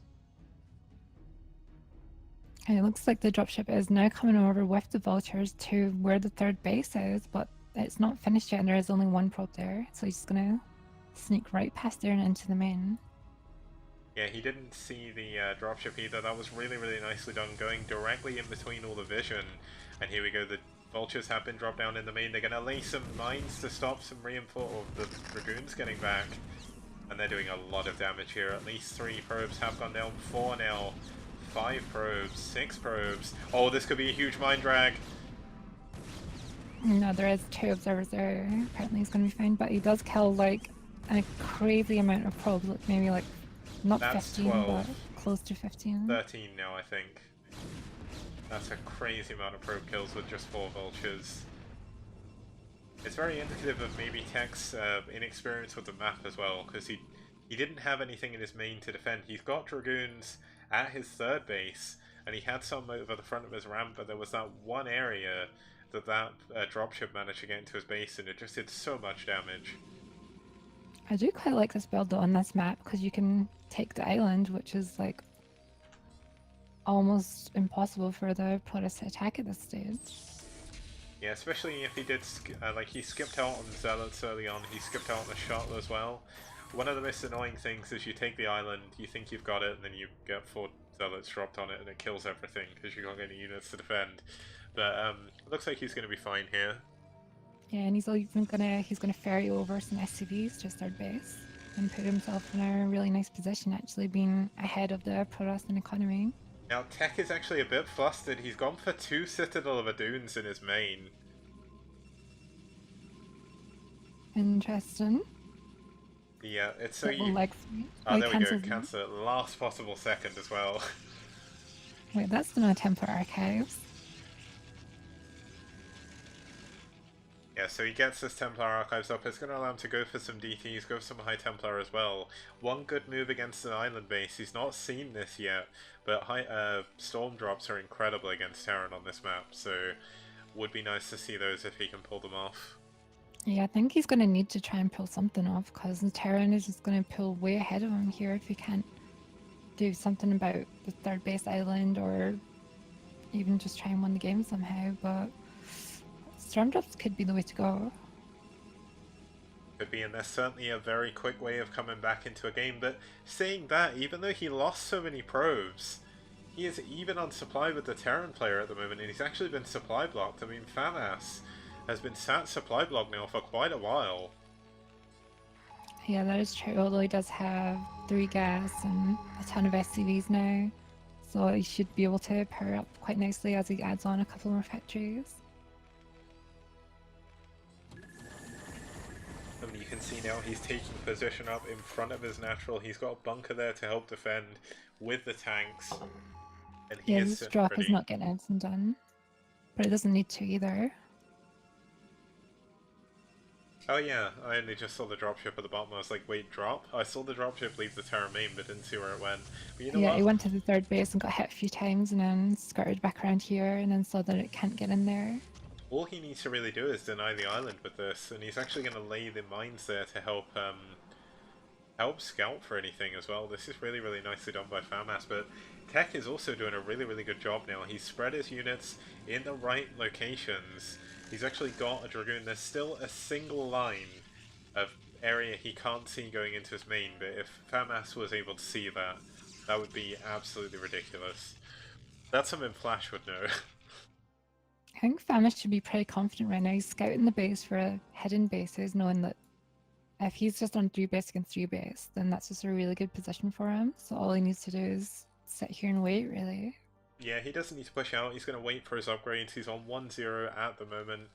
And it looks like the dropship is now coming over with the Vultures to where the 3rd base is, but it's not finished yet and there is only 1 probe there, so he's just gonna sneak right past there and into the main.
Yeah, he didn't see the dropship either. That was really, really nicely done, going directly in between all the vision. And here we go, the Vultures have been dropped down in the main. They're going to lay some mines to stop some reinforce, or the Dragoons getting back. And they're doing a lot of damage here. At least 3 probes have gone down, 4 now, 5 probes, 6 probes. Oh, this could be a huge mine drag.
No, there is 2 observers there. Apparently he's gonna be fine, but he does kill like a crazy amount of probes, like maybe like not
That's
15,
12.
but close to 15.
13 now, I think. That's a crazy amount of probe kills with just 4 Vultures. It's very indicative of maybe Tech's inexperience with the map as well, because he didn't have anything in his main to defend. He's got Dragoons at his 3rd base, and he had some over the front of his ramp, but there was that one area that dropship managed to get into his base, and it just did so much damage.
I do quite like this build though on this map, because you can take the island, which is like almost impossible for the Protoss to attack at this stage.
Yeah, especially if he did, like he skipped out on Zealots early on, he skipped out on the shuttle as well. One of the most annoying things is you take the island, you think you've got it, and then you get 4 Zealots dropped on it and it kills everything because you can't get any units to defend. But it looks like he's going to be fine here.
Yeah, and he's gonna ferry over some SCVs to his third base and put himself in a really nice position, actually being ahead of the Protestant economy.
Now, Tech is actually a bit flustered. He's gone for 2 Citadel of Aduns in his main.
Interesting.
Yeah, it's so
Double
you...
leg sweep.
Oh, there we go.
Cancels it.
Cancel it. Last possible second as well.
Wait, that's the Templar Archives.
Yeah, so he gets his Templar Archives up. It's going to allow him to go for some DTs, go for some High Templar as well. One good move against an island base. He's not seen this yet, but Storm Drops are incredible against Terran on this map, so would be nice to see those if he can pull them off.
Yeah, I think he's going to need to try and pull something off because the Terran is just going to pull way ahead of him here if he can't do something about the third base island or even just try and win the game somehow. But Storm Drops could be the way to go.
Could be, and there's certainly a very quick way of coming back into a game. But saying that, even though he lost so many probes, he is even on supply with the Terran player at the moment, and he's actually been supply blocked. I mean, FAMAS has been sat supply blocked now for quite a while.
Yeah, that is true. Although he does have 3 gas and a ton of SCVs now, so he should be able to power up quite nicely as he adds on a couple more factories.
I mean, you can see now he's taking position up in front of his natural. He's got a bunker there to help defend with the tanks. And he
Yeah,
is
this drop
ready.
is not getting anything done, but it doesn't need to either.
Oh yeah, I only just saw the dropship at the bottom. I was like, wait, drop? I saw the dropship leave the Terra main, but didn't see where it went. But you know
Yeah,
what?
he went to the third base and got hit a few times and then skirted back around here and then saw that it can't get in there.
All he needs to really do is deny the island with this, and he's actually going to lay the mines there to help help scout for anything as well. This is really, really nicely done by FAMAS, but Tech is also doing a really, really good job now. He's spread his units in the right locations. He's actually got a Dragoon. There's still a single line of area he can't see going into his main, but if FAMAS was able to see that, that would be absolutely ridiculous. That's something Flash would know.
I think Famish should be pretty confident right now. He's scouting the base for hidden bases, knowing that if he's just on 3 base against 3 base, then that's just a really good position for him. So all he needs to do is sit here and wait, really.
Yeah, he doesn't need to push out. He's going to wait for his upgrades. He's on 1-0 at the moment.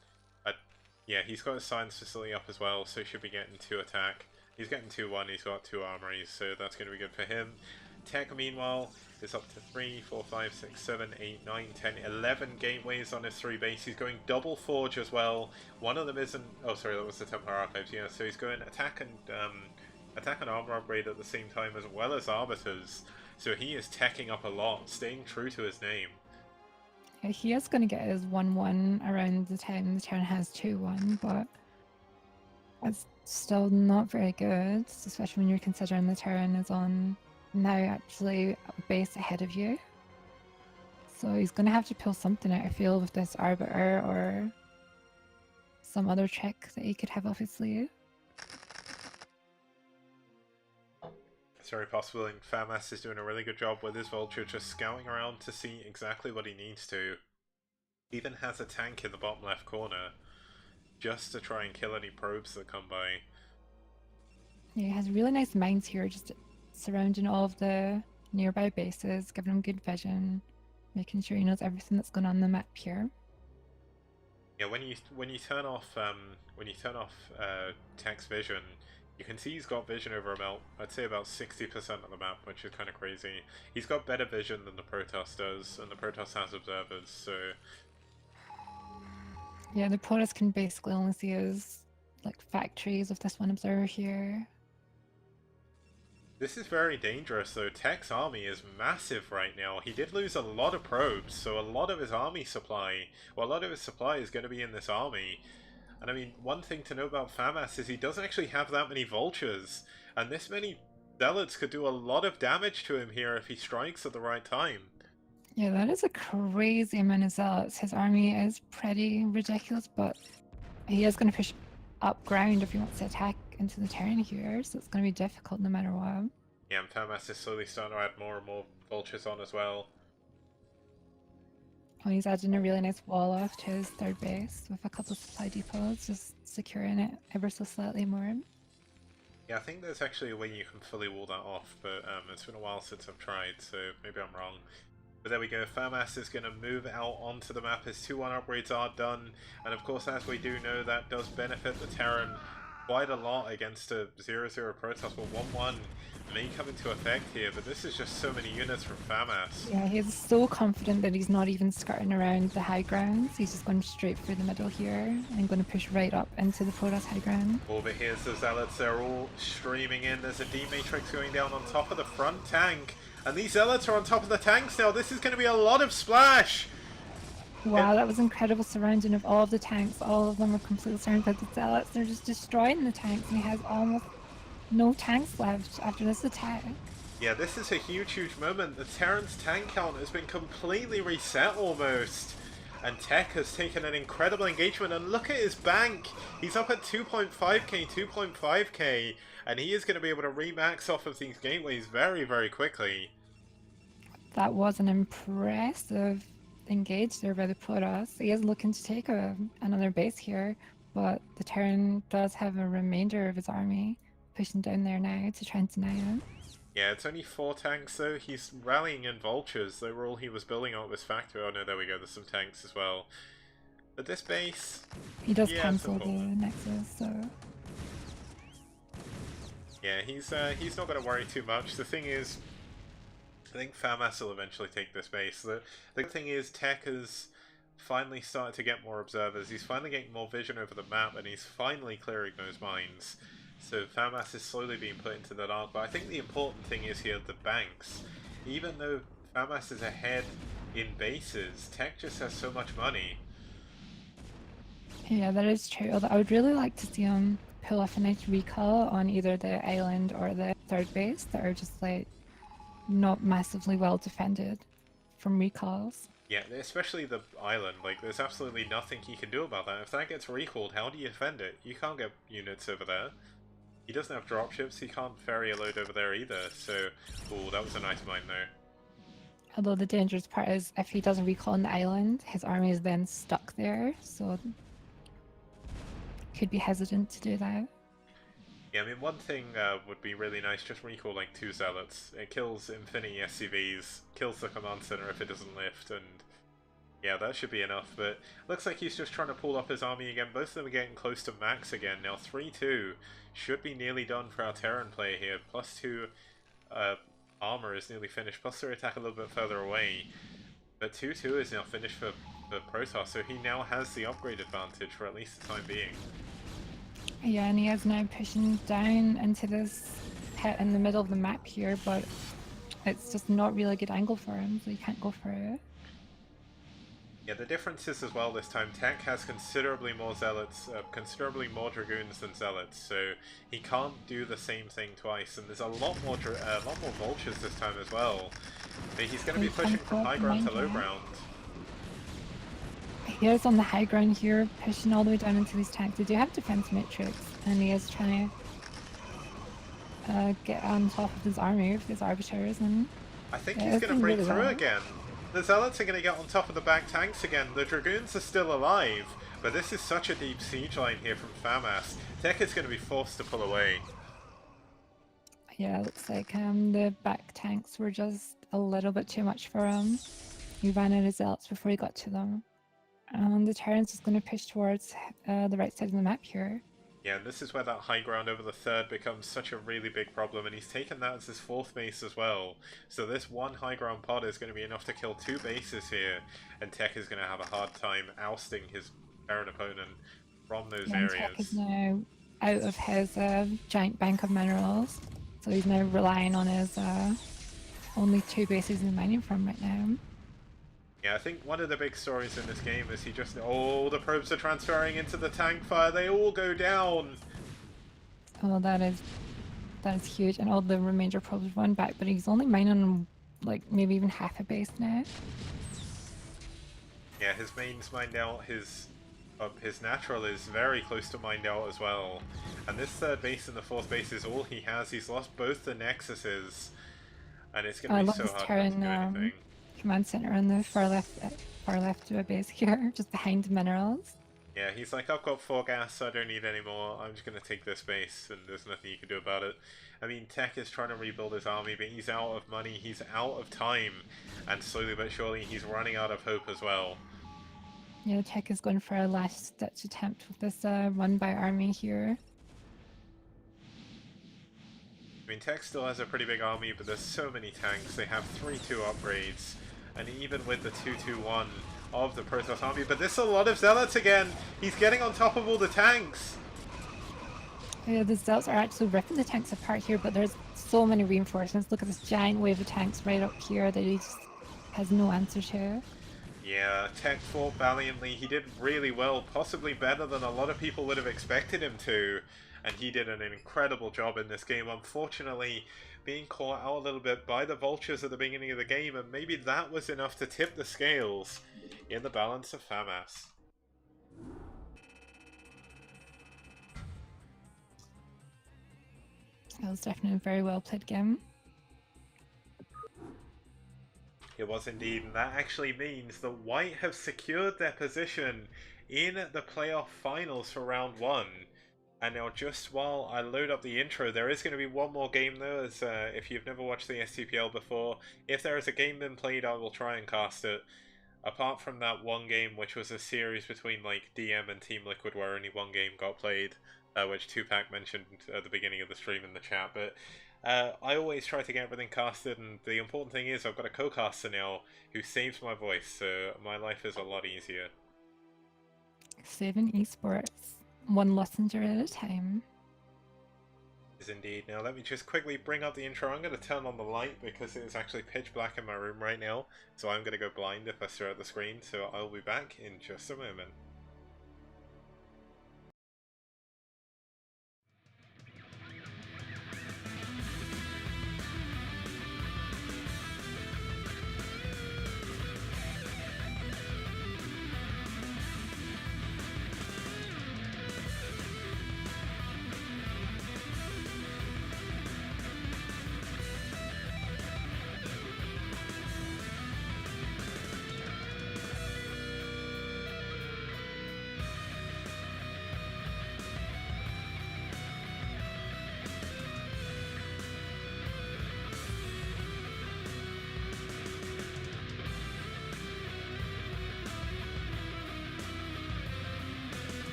Yeah, he's got his science facility up as well, so he should be getting 2 attack. He's getting 2-1, he's got 2 armories, so that's going to be good for him. Tech, meanwhile, is up to 3, 4, 5, 6, 7, 8, 9, 10, 11 gateways on his 3 base. He's going double forge as well. One of them isn't... Oh, sorry, that was the Templar Archives, yeah. So he's going attack and armor upgrade at the same time, as well as arbiters. So he is teching up a lot, staying true to his name.
Yeah, he is going to get his 1-1 around the time the turn has 2-1, but it's still not very good, especially when you're considering the turn is on now actually a base ahead of you. So he's going to have to pull something out of field with this arbiter or some other trick that he could have up his sleeve.
It's very possible, and FAMAS is doing a really good job with his vulture, just scouting around to see exactly what he needs to. He even has a tank in the bottom left corner, just to try and kill any probes that come by.
Yeah, he has really nice mines here, just surrounding all of the nearby bases, giving him good vision, making sure he knows everything that's going on the map here.
Yeah, when you turn off Tech's vision, you can see he's got vision over about, I'd say about 60% of the map, which is kind of crazy. He's got better vision than the Protoss does, and the Protoss has observers, so...
Yeah, the Protoss can basically only see his like factories of this one observer here.
This is very dangerous though. Tech's army is massive right now. He did lose a lot of probes, so a lot of his army supply, well, a lot of his supply is going to be in this army. And I mean, one thing to know about FAMAS is he doesn't actually have that many vultures, and this many zealots could do a lot of damage to him here if he strikes at the right time.
Yeah, that is a crazy amount of zealots. His army is pretty ridiculous, but he is going to push up ground if he wants to attack into the Terran here, so it's going to be difficult no matter what.
Yeah, and Famas is slowly starting to add more and more vultures on as well.
Oh, he's adding a really nice wall off to his third base with a couple of supply depots, just securing it ever so slightly more.
Yeah, I think there's actually a way you can fully wall that off, but it's been a while since I've tried, so maybe I'm wrong. But there we go, Famas is going to move out onto the map. His 2-1 upgrades are done, and of course, as we do know, that does benefit the Terran quite a lot against a 0-0 Protoss, but 1-1 may come into effect here, but this is just so many units from Famas.
Yeah, he's so confident that he's not even skirting around the high grounds. He's just going straight through the middle here and going to push right up into the Protoss high ground.
Over here's the Zealots, they're all streaming in. There's a D-Matrix going down on top of the front tank. And these Zealots are on top of the tanks now. This is going to be a lot of splash.
Wow, that was incredible surrounding of all of the tanks. All of them are completely surrounded by the Zealots. They're just destroying the tanks, and he has almost no tanks left after this attack.
Yeah, this is a huge, huge moment. The Terran's tank count has been completely reset almost. And Tech has taken an incredible engagement, and look at his bank! He's up at 2.5k, 2.5k, and he is going to be able to remax off of these gateways very, very quickly.
That was an impressive engage there by the Protoss. He is looking to take another base here, but the Terran does have a remainder of his army pushing down there now to try and deny him.
Yeah, it's only 4 tanks though. He's rallying in vultures. They were all he was building up this factory. Oh no, there we go. There's some tanks as well. But this base,
he does cancel the Nexus, so
yeah, he's not going to worry too much. The thing is, I think Famas will eventually take this base. The good thing is, Tech has finally started to get more observers. He's finally getting more vision over the map, and he's finally clearing those mines. So Famas is slowly being put into the dark, but I think the important thing is here the banks. Even though Famas is ahead in bases, Tech just has so much money.
yeah, that is true. Although I would really like to see him pull off a nice recall on either the island or the third base that are just like not massively well defended from recalls.
Yeah, especially the island. Like, there's absolutely nothing he can do about that. If that gets recalled, how do you defend it? You can't get units over there. He doesn't have dropships, he can't ferry a load over there either, so... Ooh, that was a nice mine though.
Although the dangerous part is if he doesn't recall on the island, his army is then stuck there, so could be hesitant to do that.
Yeah, I mean, one thing would be really nice, just recalling 2 Zealots. It kills Infinity SCVs, kills the command center if it doesn't lift, and... yeah, that should be enough, but looks like he's just trying to pull up his army again. Both of them are getting close to max again. Now 3-2 should be nearly done for our Terran player here. +2 armor is nearly finished, plus 3 attack a little bit further away. But 2-2 is now finished for Protoss, so he now has the upgrade advantage for at least the time being.
Yeah, and he is now pushing down into this pit in the middle of the map here, but it's just not really a good angle for him, so he can't go for it.
Yeah, the difference is as well this time, Tech has considerably more Zealots, considerably more Dragoons than Zealots, so he can't do the same thing twice, and there's a lot more Vultures this time as well. But he's going to be pushing from high ground to low ground.
He is on the high ground here, pushing all the way down into these tanks. They do have defense matrix, and he is trying to get on top of his army with his arbiters, and
I think he's going to break through again. The Zealots are going to get on top of the back tanks again. The Dragoons are still alive, but this is such a deep siege line here from Famas. Tech is going to be forced to pull away.
Yeah, it looks like the back tanks were just a little bit too much for him. He ran out of Zealots before he got to them. And the Terran's is going to push towards the right side of the map here.
Yeah, and this is where that high ground over the third becomes such a really big problem, and he's taken that as his 4th base as well. So this one high ground pod is going to be enough to kill 2 bases here, and Tech is going to have a hard time ousting his Terran opponent from those areas.
Tech is now out of his giant bank of minerals, so he's now relying on his only 2 bases he's mining from right now.
Yeah, I think one of the big stories in this game is he just... oh, the probes are transferring into the tank fire. They all go down.
Oh, that is huge. And all the remainder probes run back, but he's only mining like maybe even half a base now.
Yeah, his main's mined out, his natural is very close to mined out as well. And this third base and the fourth base is all he has. He's lost both the Nexuses, and it's going to
I
be
love
so
this
hard for him to do anything.
command center on the far left of a base here, just behind minerals.
Yeah, he's like, I've got 4 gas, so I don't need any more. I'm just going to take this base, and there's nothing you can do about it. I mean, Tech is trying to rebuild his army, but he's out of money, he's out of time, and slowly but surely he's running out of hope as well.
Yeah, Tech is going for a last-ditch attempt with this run by army here.
I mean, Tech still has a pretty big army, but there's so many tanks. They have 3-2 upgrades, and even with the 2-2-1 of the Protoss army, but there's a lot of Zealots again! He's getting on top of all the tanks!
Yeah, the Zealots are actually ripping the tanks apart here, but there's so many reinforcements. Look at this giant wave of tanks right up here that he just has no answer to.
Yeah, Tech fought valiantly. He did really well, possibly better than a lot of people would have expected him to. And he did an incredible job in this game. Unfortunately, being caught out a little bit by the Vultures at the beginning of the game, and maybe that was enough to tip the scales in the balance of FAMAS.
That was definitely a very well played game.
It was indeed, and that actually means that White have secured their position in the playoff finals for round 1. And now, just while I load up the intro, there is going to be one more game though, as if you've never watched the STPL before, if there is a game been played, I will try and cast it. Apart from that one game, which was a series between like DM and Team Liquid, where only one game got played, which Tupac mentioned at the beginning of the stream in the chat, but I always try to get everything casted, and the important thing is I've got a co-caster now who saves my voice, so my life is a lot easier.
Saving esports, one messenger at a time.
Is indeed. Now let me just quickly bring up the intro. I'm going to turn on the light because it is actually pitch black in my room right now, so I'm going to go blind if I stare at the screen, so I'll be back in just a moment.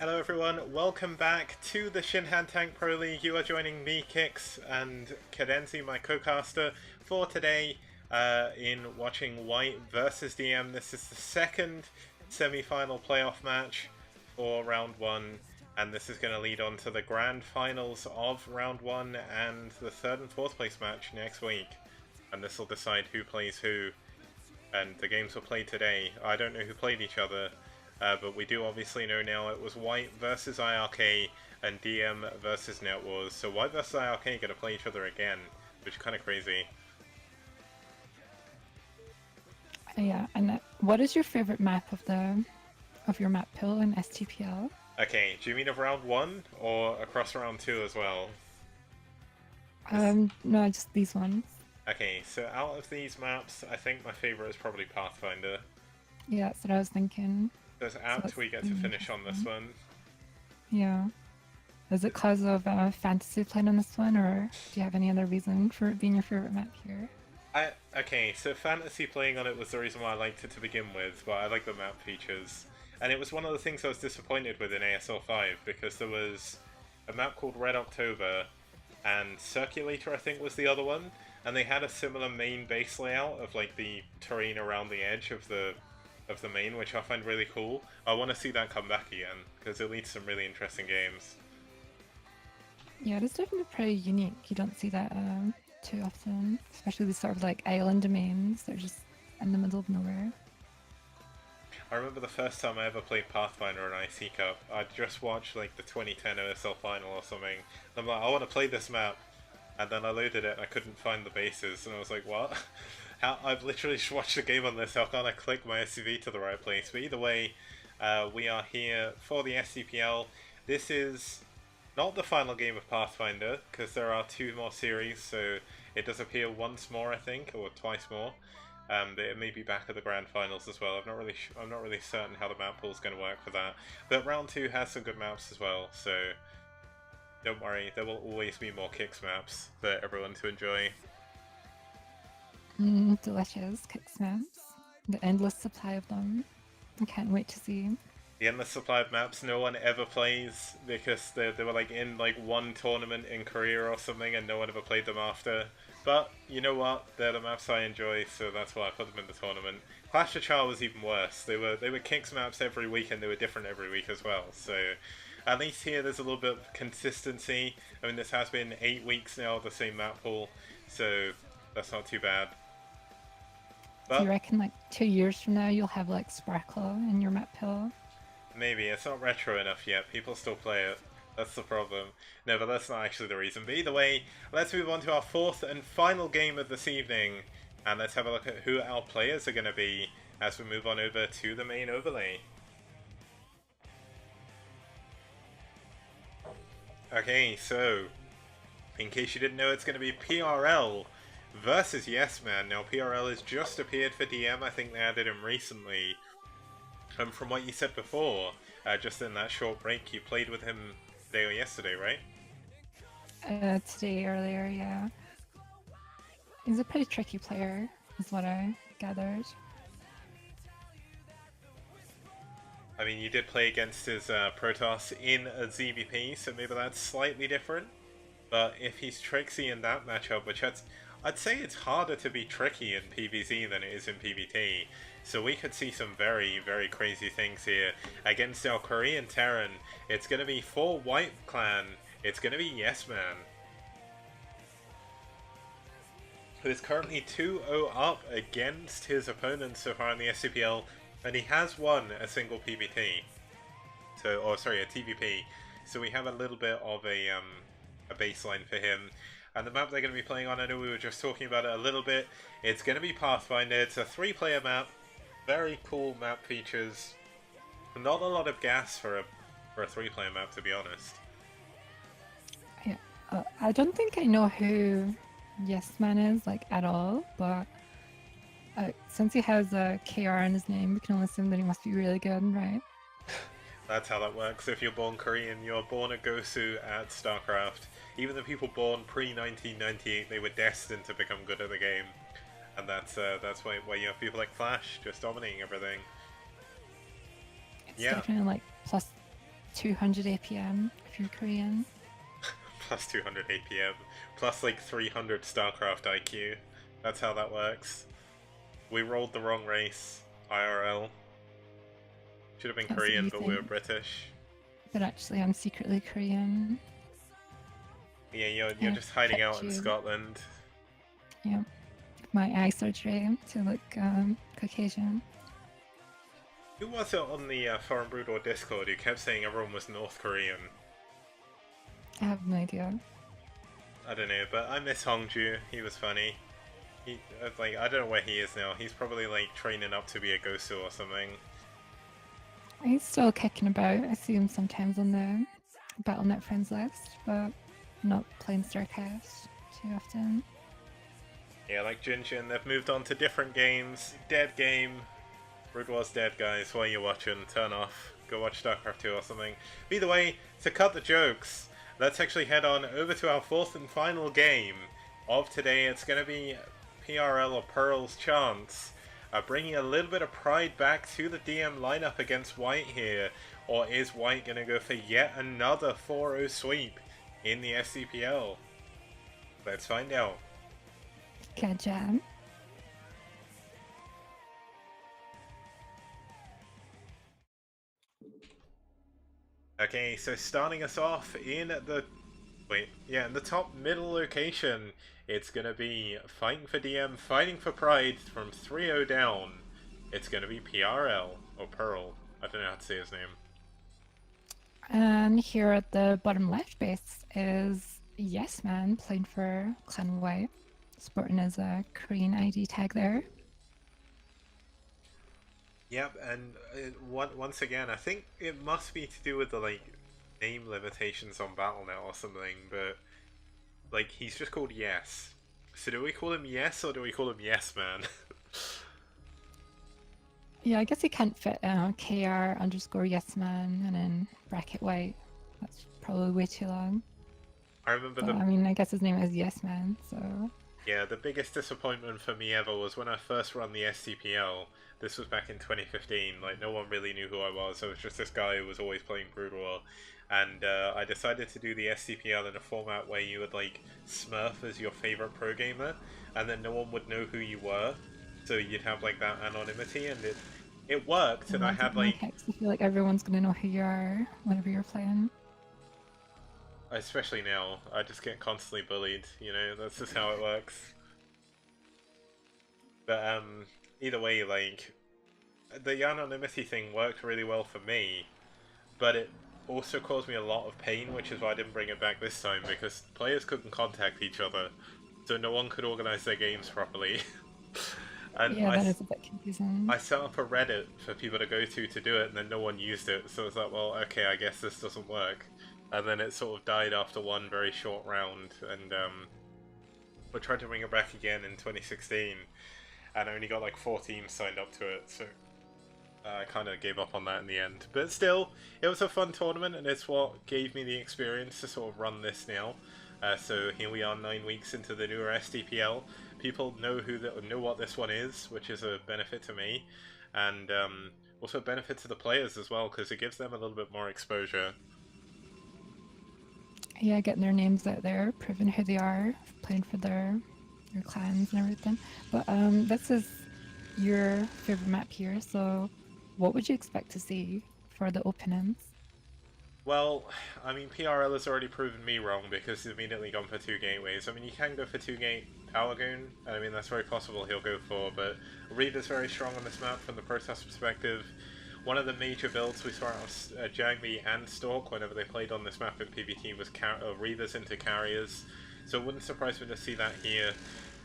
Hello everyone, welcome back to the Shinhan Tank Pro League. You are joining me, Kix, and Cadenzi, my co-caster, for today in watching White versus DM. This is the second semi-final playoff match for round 1, and this is going to lead on to the grand finals of round 1 and the 3rd and 4th place match next week. And this will decide who plays who, and the games were played today. I don't know who played each other. But we do obviously know now it was White versus IRK and DM versus NetWars. So White versus IRK are going to play each other again, which is kind of crazy.
Yeah, and what is your favorite map of your map pool in STPL?
Okay, do you mean of round 1 or across round 2 as well?
No, just these ones.
Okay, so out of these maps, I think my favorite is probably Pathfinder.
Yeah, that's what I was thinking.
There's apt we get to finish on this one.
Yeah. Is it because of fantasy playing on this one, or do you have any other reason for it being your favorite map here?
Okay, so fantasy playing on it was the reason why I liked it to begin with, but I like the map features. And it was one of the things I was disappointed with in ASL 5, because there was a map called Red October, and Circulator I think was the other one, and they had a similar main base layout of like the terrain around the edge of the main, which I find really cool. I want to see that come back again, because it leads to some really interesting games.
Yeah, it's definitely pretty unique. You don't see that too often, especially these sort of like island domains. They're just in the middle of nowhere.
I remember the first time I ever played Pathfinder in IC Cup, I'd just watched like the 2010 OSL final or something, and I'm like, I want to play this map, and then I loaded it and I couldn't find the bases, and I was like, what? How? I've literally just watched a game on this, how can't I click my SCV to the right place? But either way, we are here for the SCPL. This is not the final game of Pathfinder, because there are 2 more series, so it does appear once more, I think, or twice more. But it may be back at the grand finals as well. I'm not really certain how the map pool is going to work for that. But round 2 has some good maps as well, so don't worry, there will always be more Kicks maps for everyone to enjoy.
Delicious kick snaps. The endless supply of them. I can't wait to see.
The endless supply of maps no one ever plays, because they were like in like one tournament in Korea or something, and no one ever played them after. But you know what? They're the maps I enjoy, so that's why I put them in the tournament. Clash of Char was even worse. They were Kicks maps every week, and they were different every week as well. So at least here there's a little bit of consistency. I mean, this has been 8 weeks now of the same map pool, so that's not too bad. But
Do you reckon like 2 years from now you'll have like Sparkle in your map pool?
maybe. It's not retro enough yet. People still play it. That's the problem. No, but that's not actually the reason. But either way, let's move on to our 4th and final game of this evening. And let's have a look at who our players are going to be as we move on over to the main overlay. Okay, so in case you didn't know, it's going to be PRL versus Yes Man. Now, PRL has just appeared for DM. I think they added him recently. From what you said before, just in that short break, you played with him today or yesterday, right?
Today, earlier, yeah. He's a pretty tricky player, is what I gathered.
I mean, you did play against his Protoss in a ZVP, so maybe that's slightly different. But if he's tricksy in that matchup, which I'd say it's harder to be tricky in PvZ than it is in PvT. So we could see some very, very crazy things here. Against our Korean Terran, it's going to be for White Clan, it's going to be Yes Man, who is currently 2-0 up against his opponents so far in the SCPL, and he has won a single PvT. A TVP. So we have a little bit of a baseline for him. And the map they're going to be playing on, I know we were just talking about it a little bit, it's going to be Pathfinder. It's a 3-player map, very cool map features. Not a lot of gas for a 3-player map, to be honest.
Yeah, I don't think I know who Yes Man is, like, at all, but since he has a KR in his name, we can only assume that he must be really good, right?
That's how that works. If you're born Korean, you're born a Gosu at StarCraft. Even the people born pre-1998, they were destined to become good at the game. And that's why you have people like Flash just dominating everything.
It's definitely like plus 200 APM if you're Korean.
Plus 200 APM, plus like 300 StarCraft IQ. That's how that works. We rolled the wrong race, IRL. Should have been Korean, but we were British.
But actually, I'm secretly Korean.
Yeah, you're just hiding out in Scotland.
Yeah, my eye surgery to look Caucasian.
Who was it on the Foreign Brood or Discord who kept saying everyone was North Korean?
I have no idea.
I don't know, but I miss Hongju. He was funny. I don't know where he is now. He's probably like training up to be a Gosu or something.
He's still kicking about. I see him sometimes on the Battle.net friends list, but not playing StarCraft too often.
Yeah, like Jinjin, they've moved on to different games. Dead game. Brood War's dead, guys. While you're watching, turn off. Go watch StarCraft 2 or something. But either way, to cut the jokes, let's actually head on over to our 4th and final game of today. It's going to be PRL or Pearl's chance bringing a little bit of pride back to the DM lineup against White here. Or is White going to go for yet another 4-0 sweep in the SCPL? Let's find out.
Good job.
Okay, so starting us off in the in the top middle location, it's gonna be fighting for DM, fighting for pride from 3-0 down. It's gonna be PRL or Pearl. I don't know how to say his name.
And here at the bottom left base is Yes Man playing for Clan White, sporting his Korean ID tag there.
Yep, and once again, I think it must be to do with the name limitations on BattleNet or something, but he's just called Yes. So do we call him Yes or do we call him Yes Man?
Yeah, I guess he can't fit KR_ Yes Man and then bracket White. That's probably way too long.
I remember
But, I mean, I guess his name is Yes Man, so...
Yeah, the biggest disappointment for me ever was when I first run the SCPL. This was back in 2015. Like, no one really knew who I was. I was just this guy who was always playing Brood War. And I decided to do the SCPL in a format where you would, Smurf as your favorite pro gamer, and then no one would know who you were. So you'd have, that anonymity, and it worked, and I had,
I feel like everyone's gonna know who you are whenever you're playing.
Especially now, I just get constantly bullied, that's just how it works. But, either way, the anonymity thing worked really well for me, but it also caused me a lot of pain, which is why I didn't bring it back this time, because players couldn't contact each other, so no one could organize their games properly. And
yeah, that is a bit confusing.
I set up a Reddit for people to go to do it, and then no one used it, so it's like, well, okay, I guess this doesn't work. And then it sort of died after one very short round, and we tried to bring it back again in 2016, and I only got 4 teams signed up to it, so I kind of gave up on that in the end. But still, it was a fun tournament, and it's what gave me the experience to sort of run this now. So here we are 9 weeks into the newer SDPL. People know know what this one is, which is a benefit to me, and also a benefit to the players as well, because it gives them a little bit more exposure.
Yeah, getting their names out there, proving who they are, playing for their clans and everything. But this is your favorite map here, so what would you expect to see for the openings?
Well, I mean, PRL has already proven me wrong because he's immediately gone for 2 gateways. I mean, you can go for 2-gate Power Goon, and I mean, that's very possible he'll go for, but Reaver's very strong on this map from the Protoss perspective. One of the major builds we saw out of Jangmi and Stalk whenever they played on this map in PvT was Reavers into carriers, so it wouldn't surprise me to see that here.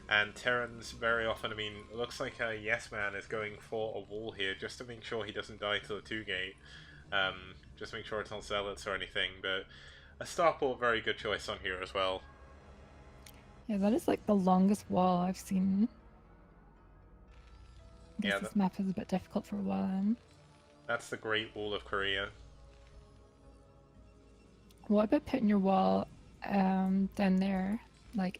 And Terran's very often, I mean, it looks like a Yes Man is going for a wall here just to make sure he doesn't die to the 2-gate. Just make sure it's not Zealots or anything, but a Starport, very good choice on here as well.
Yeah, that is the longest wall I've seen. I guess
Yeah,
this map is a bit difficult for a while.
That's the Great Wall of Korea.
What about putting your wall down there,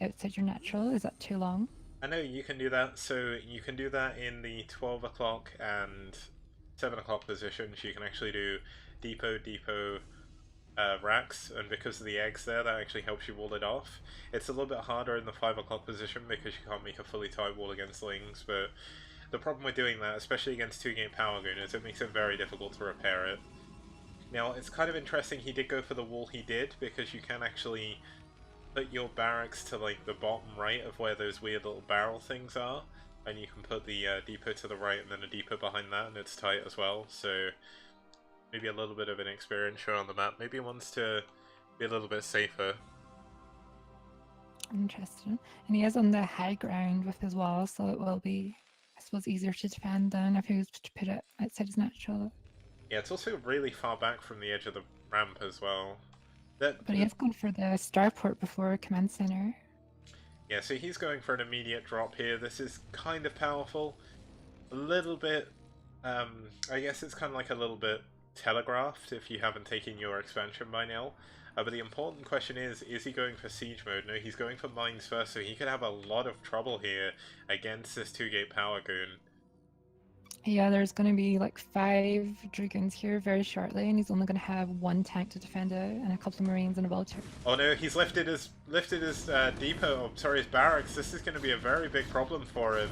outside your natural? Is that too long?
I know you can do that, so you can do that in the 12 o'clock and 7 o'clock positions. You can actually do depot racks, and because of the eggs there, that actually helps you wall it off. It's a little bit harder in the 5 o'clock position because you can't make a fully tight wall against lings, but the problem with doing that, especially against 2-gate Power Goon, is it makes it very difficult to repair it. Now, it's kind of interesting he did go for the wall he did, because you can actually put your barracks to the bottom right of where those weird little barrel things are, and you can put the depot to the right and then a depot behind that, and it's tight as well, so maybe a little bit of an experience show on the map. Maybe he wants to be a little bit safer.
Interesting. And he is on the high ground with his wall, so it will be, I suppose, easier to defend than if he was to put it outside his natural.
Yeah, it's also really far back from the edge of the ramp as well.
But he has gone for the starport before command center.
Yeah, so he's going for an immediate drop here. This is kind of powerful. A little bit, I guess it's kind of a little bit telegraphed if you haven't taken your expansion by now. But the important question is he going for siege mode? No, he's going for mines first, so he could have a lot of trouble here against this 2-gate Power Goon.
Yeah, there's going to be like 5 Dragoons here very shortly, and he's only going to have 1 tank to defend it, and a couple of Marines and a Vulture.
Oh no, he's lifted his depot. Oh, sorry, his barracks. This is going to be a very big problem for him.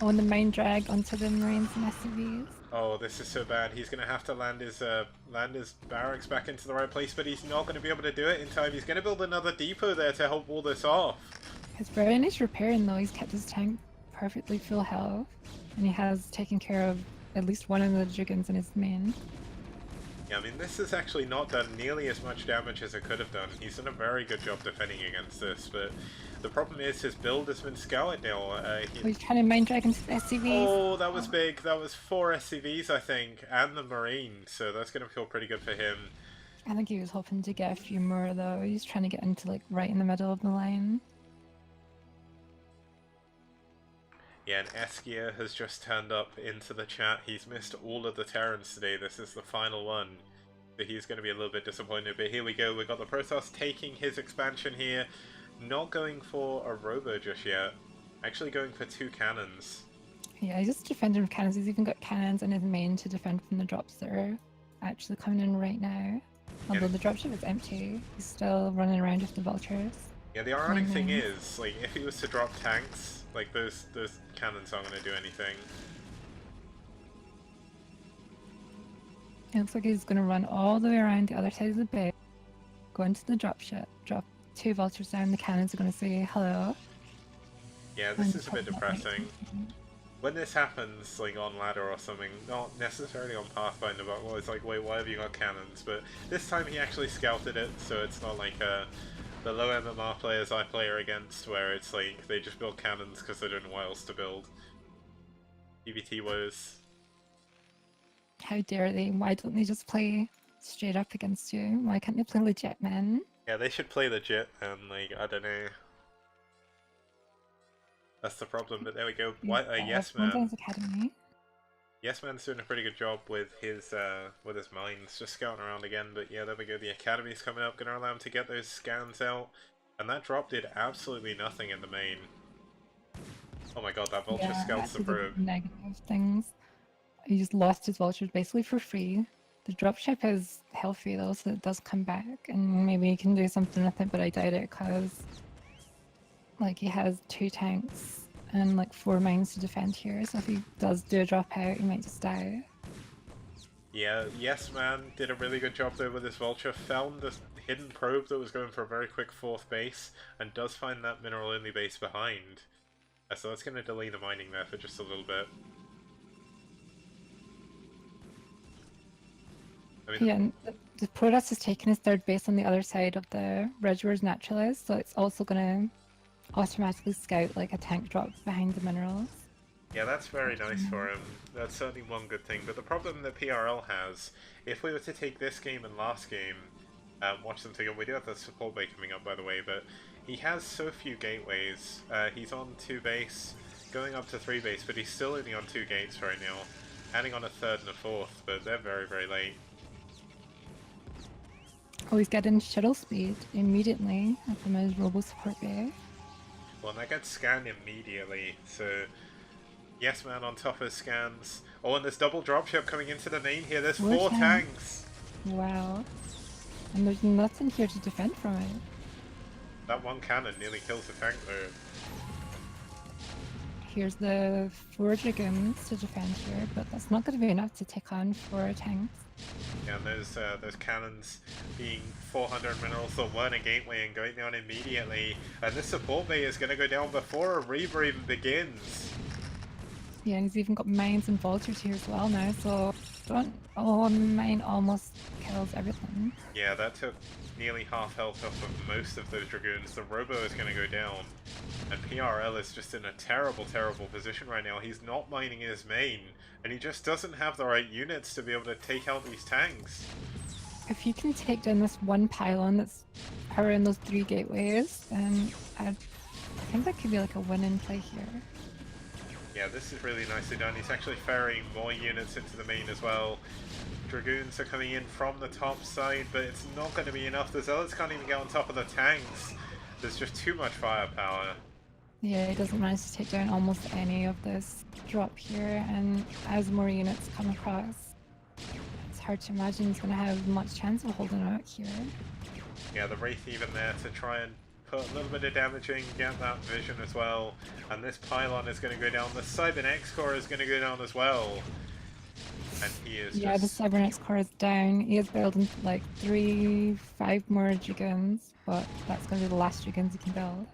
Oh, and the mine drag onto the Marines and SCVs.
Oh, this is so bad. He's going to have to land his barracks back into the right place, but he's not going to be able to do it in time. He's going to build another depot there to help wall this off.
It's very nice repairing though. He's kept his tank perfectly full health, and he has taken care of at least one of the Dragoons in his main.
Yeah, I mean, this has actually not done nearly as much damage as it could have done. He's done a very good job defending against this, but the problem is his build has been scoured now.
He's trying to mine drag into the SCVs.
Oh, that was big. That was 4 SCVs, I think, and the Marine, so that's going to feel pretty good for him.
I think he was hoping to get a few more though. He's trying to get into like right in the middle of the line.
Yeah, and Eskia has just turned up into the chat. He's missed all of the Terrans today. This is the final one. So he's going to be a little bit disappointed. But here we go. We've got the Protoss taking his expansion here. Not going for a robo just yet. Actually going for 2 cannons.
Yeah, he's just defending with cannons. He's even got cannons in his main to defend from the drops that are actually coming in right now. Although the dropship is empty, he's still running around with the vultures.
Yeah, the ironic thing is, like, if he was to drop tanks, like, those cannons aren't going to do anything.
It looks like he's going to run all the way around the other side of the bay, go into the dropship, drop 2 vultures down, the cannons are going to say hello.
Yeah, this is a bit depressing. When this happens, like, on ladder or something, not necessarily on Pathfinder, but well, it's like, wait, why have you got cannons? But this time he actually scouted it, so it's not like the low MMR players I play against, where it's like, they just build cannons because they don't know what else to build. PvT woes.
How dare they? Why don't they just play straight up against you? Why can't they play legit, men?
Yeah, they should play legit, and like, I don't know. That's the problem, but there we go. Yes Man.
Academy.
Yes Man's doing a pretty good job with his mines, just scouting around again, but yeah, there we go. The Academy's coming up, gonna allow him to get those scans out. And that drop did absolutely nothing in the main. Oh my god, that vulture scouts the probe.
Negative things. He just lost his vultures basically for free. The dropship is healthy though, so it does come back, and maybe he can do something with it, but I doubt it because like he has 2 tanks and like 4 mines to defend here, so if he does do a drop out, he might just die.
Yeah, Yes Man did a really good job there with his vulture, found the hidden probe that was going for a very quick 4th base, and does find that mineral only base behind. So that's going to delay the mining there for just a little bit. I mean,
Yeah, and the Protoss is taking his 3rd base on the other side of the ridge where his natural is, so it's also going to automatically scout like a tank drop behind the minerals.
yeah, that's very nice for him. That's certainly one good thing. But the problem that PRL has, if we were to take this game and last game, watch them together. We do have the support bay coming up, by the way, but he has so few gateways. He's on 2 base, going up to 3 base, but he's still only on 2 gates right now. Adding on a 3rd and a 4th, but they're very, very late.
Oh, he's getting shuttle speed immediately from his robo support bay.
Well, and that gets scanned immediately, so Yes Man on top of scans. Oh, and there's double dropship coming into the main here. There's 4 tanks.
Wow. And there's nothing here to defend from it.
That one cannon nearly kills the tank though.
Here's the 4 Dragoons to defend here, but that's not going to be enough to take on 4 tanks.
Yeah, and those cannons being 400 minerals, they'll learn a gateway and going down immediately. And this support bay is going to go down before a Reaver even begins.
Yeah, and he's even got mines and vultures here as well now, so oh, mine almost kills everything.
Yeah, that took nearly half health off of most of those Dragoons. The Robo is going to go down, and PRL is just in a terrible, terrible position right now. He's not mining his main, and he just doesn't have the right units to be able to take out these tanks.
If you can take down this one pylon that's powering those 3 gateways, then I think that could be like a win in play here.
Yeah, this is really nicely done. He's actually ferrying more units into the main as well. Dragoons are coming in from the top side, but it's not going to be enough. The Zealots can't even get on top of the tanks. There's just too much firepower.
Yeah, he doesn't manage to take down almost any of this drop here, and as more units come across, it's hard to imagine he's going to have much chance of holding out here.
Yeah, the Wraith even there to try and put a little bit of damaging, get that vision as well. And this pylon is going to go down. The Cybernex core is going to go down as well. And he is
Yeah, the
just...
Cybernex core is down. He is building like 5 more Dragons, but that's going to be the last Dragons he can build.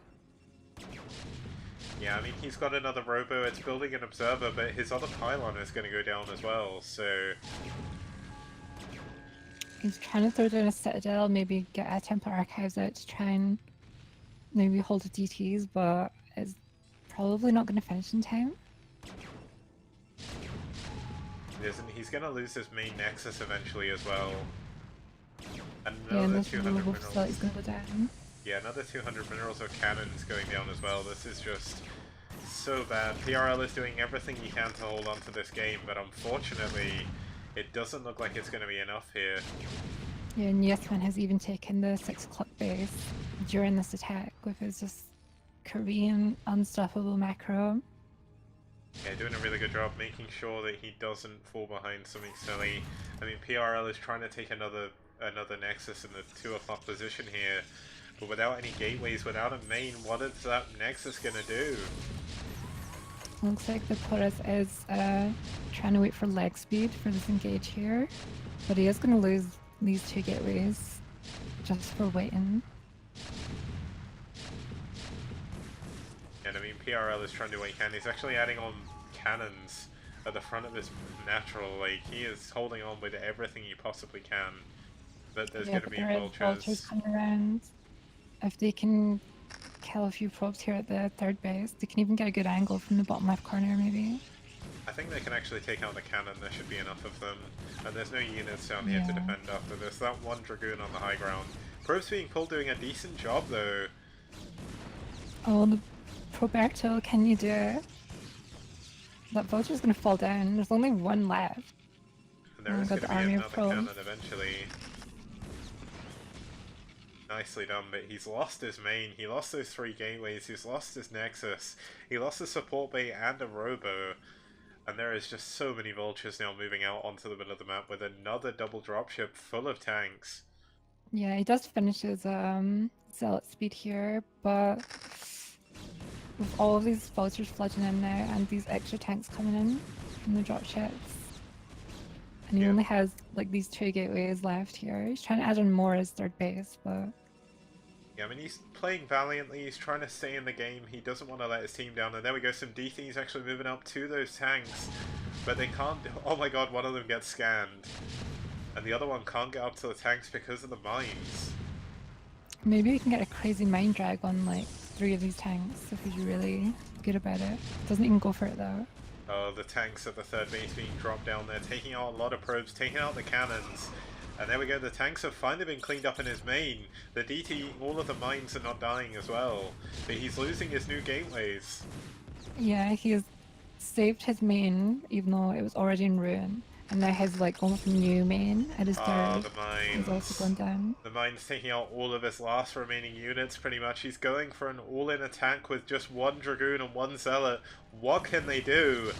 Yeah, I mean, he's got another Robo, it's building an Observer, but his other pylon is going to go down as well, so...
He's trying to throw down a Citadel, maybe get a Templar Archives out to try and maybe hold the DTs, but it's probably not going to finish in time.
He's going to lose his main Nexus eventually as well.
Yeah,
Another
and
200
removal
minerals.
facility's going to go down.
Yeah, another 200 minerals or cannons going down as well. This is just so bad. PRL is doing everything he can to hold on to this game, but unfortunately, it doesn't look like it's going to be enough here.
Yeah, and Yesman has even taken the 6 o'clock base during this attack with his just Korean unstoppable macro.
Yeah, doing a really good job making sure that he doesn't fall behind something silly. I mean, PRL is trying to take another Nexus in the 2 o'clock position here, but without any gateways, without a main, what is that Nexus gonna do?
Looks like the Porus is trying to wait for leg speed for this engage here, but he is going to lose these 2 gateways just for waiting.
And I mean, PRL is trying to do what he can. He's actually adding on cannons at the front of his natural. Like, he is holding on with everything he possibly can. But there's going to be vultures.
Coming around. If they can kill a few probes here at the 3rd base, they can even get a good angle from the bottom left corner, maybe.
I think they can actually take out the cannon. There should be enough of them. And there's no units down here to defend after this. That one Dragoon on the high ground. Probes being pulled doing a decent job, though.
Oh, the Proberto, can you do it? That vulture's gonna fall down. There's only one left.
And there is going to be another cannon eventually. Nicely done, but he's lost his main, he lost those 3 gateways, he's lost his Nexus, he lost a support bay and a Robo, and there is just so many vultures now moving out onto the middle of the map with another double dropship full of tanks.
Yeah, he does finish his zealot speed here, but with all of these vultures flooding in now and these extra tanks coming in from the dropships, and he only has like these 2 gateways left here. He's trying to add on more as 3rd base, but
yeah, I mean, he's playing valiantly, he's trying to stay in the game, he doesn't want to let his team down, and there we go, some DTs actually moving up to those tanks, but they can't, oh my god, one of them gets scanned, and the other one can't get up to the tanks because of the mines.
maybe we can get a crazy mine drag on like 3 of these tanks if he's really good about it. Doesn't even go for it though.
Oh, the tanks at the 3rd base being dropped down there, taking out a lot of probes, taking out the cannons. And there we go, the tanks have finally been cleaned up in his main. The DT, all of the mines are not dying as well. But he's losing his new gateways.
Yeah, he has saved his main, even though it was already in ruin. And now his like almost new main at his 3rd
the mines.
is also gone down.
The mine's taking out all of his last remaining units pretty much. He's going for an all-in attack with just 1 Dragoon and 1 Zealot. What can they do?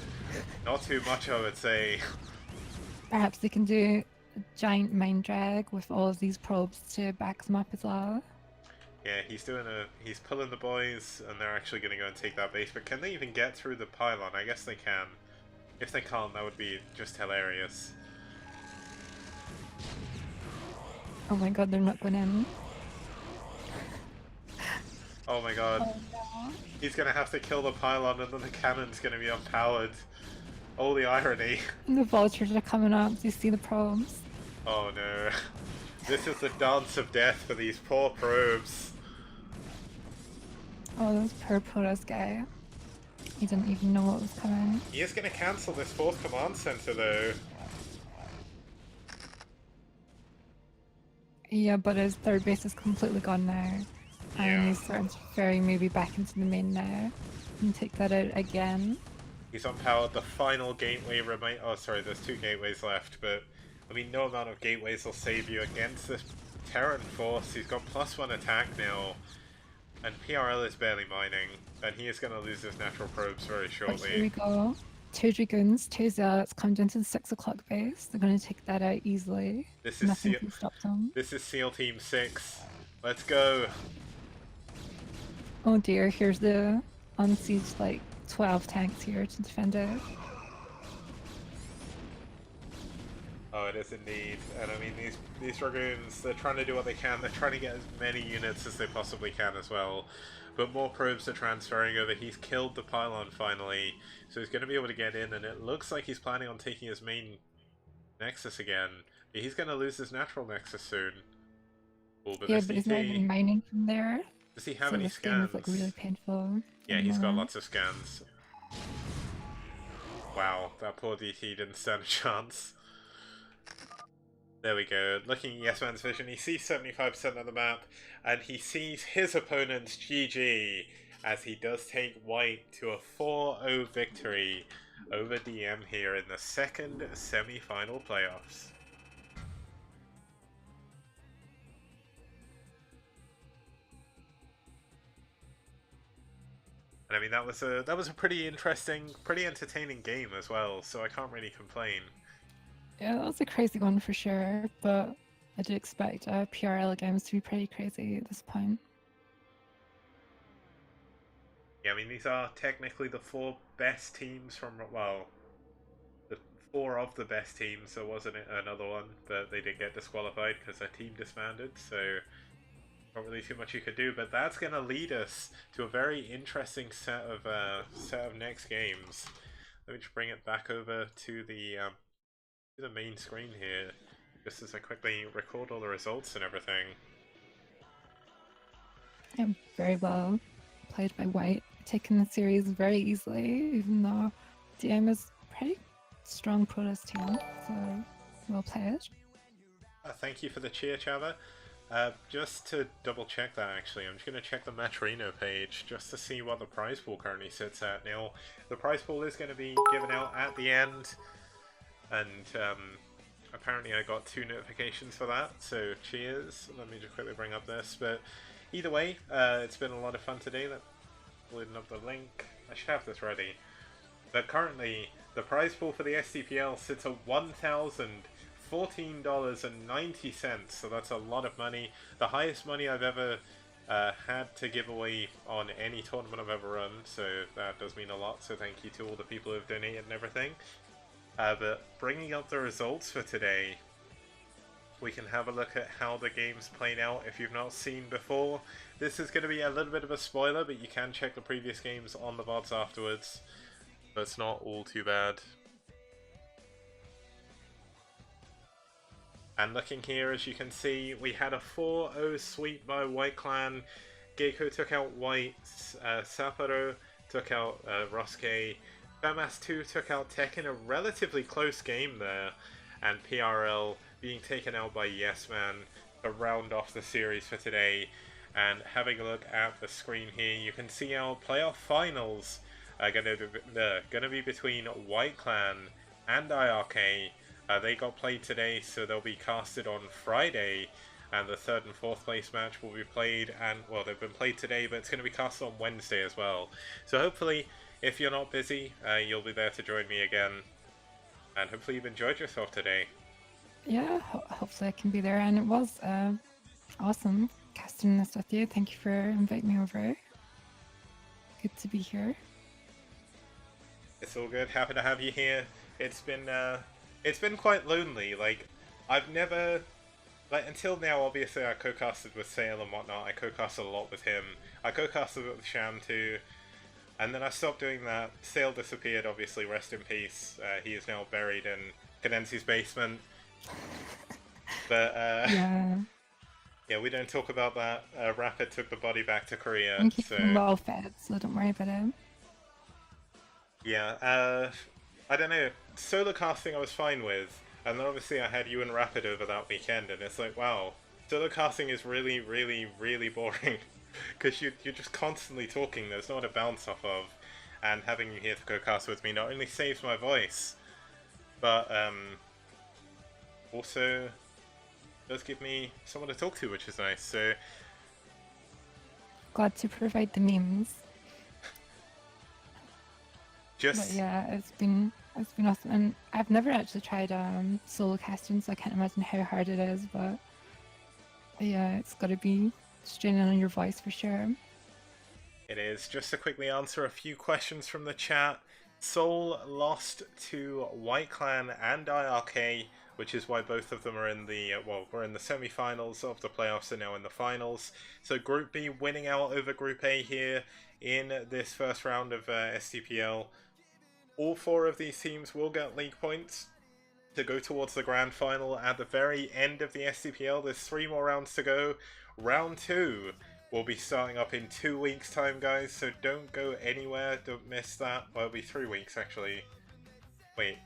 Not too much, I would say.
Perhaps they can do a giant mine drag with all of these probes to back them up as well.
Yeah, he's pulling the boys, and they're actually going to go and take that base. But can they even get through the pylon? I guess they can. If they can't, that would be just hilarious.
Oh my god, they're not going in.
Oh my god.
Oh no.
He's going to have to kill the pylon, and then the cannon's going to be unpowered. Oh, the irony.
And the vultures are coming up. Do you see the probes?
Oh no. This is the dance of death for these poor probes.
Oh, this poor Protoss guy. He didn't even know what was coming.
He is going to cancel this 4th command center though.
Yeah, but his 3rd base is completely gone now. And he's starting to ferry maybe back into the main now. And take that out again.
He's unpowered. The final gateway remain. Oh, sorry, there's 2 gateways left, but I mean, no amount of gateways will save you against this Terran force. He's got +1 attack now, and PRL is barely mining, and he is going to lose his natural probes very
But here we
shortly.
go. 2 Dragoons, 2 Zealots come down to the 6 o'clock base. They're going to take that out easily.
This is
Nothing can stop them.
This is SEAL Team 6. Let's go.
Oh dear, here's the on siege like 12 tanks here to defend it.
Oh, it is indeed. And I mean, these Dragoons, they're trying to do what they can. They're trying to get as many units as they possibly can as well. But more probes are transferring over. He's killed the pylon finally, so he's going to be able to get in, and it looks like he's planning on taking his main Nexus again. But he's going to lose his natural Nexus soon. Ooh, but
Yeah,
this
but he's not
DT,
even mining from there.
does he have
So
any
this game
scans?
is like really painful.
Yeah, he's got
anymore.
lots of scans. Wow, that poor DT didn't stand a chance. There we go. Looking at Yes Man's vision, he sees 75% of the map, and he sees his opponent's GG as he does take White to a 4-0 victory over DM here in the second semi-final playoffs. And I mean, that was a pretty interesting, pretty entertaining game as well, so I can't really complain.
Yeah, that was a crazy one for sure, but I do expect PRL games to be pretty crazy at this point.
Yeah, I mean, these are technically the 4 best teams from, well, the 4 of the best teams. There wasn't another one, but they did get disqualified because their team disbanded, so not really too much you could do. But that's going to lead us to a very interesting set of next games. Let me just bring it back over to the main screen here, just as I quickly record all the results and everything.
Yeah, very well played by White, taking the series very easily, even though DM is pretty strong Protest team, so well played.
Thank you for the cheer, Chava. Just to double check that, actually, I'm just going to check the Matrino page just to see what the prize pool currently sits at. Now, the prize pool is going to be given out at the end, and apparently I got 2 notifications for that, so cheers. Let me just quickly bring up this, but either way, it's been a lot of fun today. Let's loading up the link. I should have this ready. But currently, the prize pool for the SDPL sits at $1,014.90, so that's a lot of money. The highest money I've ever had to give away on any tournament I've ever run, so that does mean a lot, so thank you to all the people who have donated and everything. But bringing up the results for today, we can have a look at how the game's playing out if you've not seen before. This is going to be a little bit of a spoiler, but you can check the previous games on the VODs afterwards. But it's not all too bad. And looking here, as you can see, we had a 4-0 sweep by White Clan. Gecko took out White, Sapporo took out Roske, Famas 2 took out Tech in a relatively close game there, and PRL being taken out by Yes Man to round off the series for today. And having a look at the screen here, you can see our playoff finals are going to be between White Clan and IRK. They got played today, so they'll be casted on Friday, and the 3rd and 4th place match will be played, and well, they've been played today, but it's going to be casted on Wednesday as well. So hopefully, if you're not busy, you'll be there to join me again, and hopefully you've enjoyed yourself today.
Yeah, hopefully I can be there, and it was awesome casting this with you. Thank you for inviting me over. Good to be here.
It's all good. Happy to have you here. It's been quite lonely. Like, I've never, like, until now, obviously I co-casted with Sale and whatnot. I co-casted a lot with him. I co-casted with Sham too. And then I stopped doing that. Sale disappeared, obviously, rest in peace. He is now buried in Cadenzi's basement. But, yeah, we don't talk about that. Rapid took the body back to Korea,
And he's
so...
well fed, so don't worry about him.
Yeah, I don't know. Solo casting I was fine with, and then obviously I had you and Rapid over that weekend, and it's like, wow, solo casting is really, really, really boring. Because you're just constantly talking, there's no one to bounce off of, and having you here to co-cast with me not only saves my voice, but also does give me someone to talk to, which is nice. So
glad to provide the memes. But
Just
yeah, it's been awesome, and I've never actually tried solo casting, so I can't imagine how hard it is. But yeah, it's got to be straining on your voice for sure.
it is. Just to quickly answer a few questions from the chat. Seoul lost to White Clan and IRK, which is why both of them are in the well, we're in the semi-finals of the playoffs and now in the finals. So Group B winning out over Group A here in this first round of STPL. All four of these teams will get league points to go towards the grand final at the very end of the SCPL. There's 3 more rounds to go. Round 2 will be starting up in 2 weeks' time, guys, so don't go anywhere. Don't miss that. Well, it'll be 3 weeks, actually. Wait,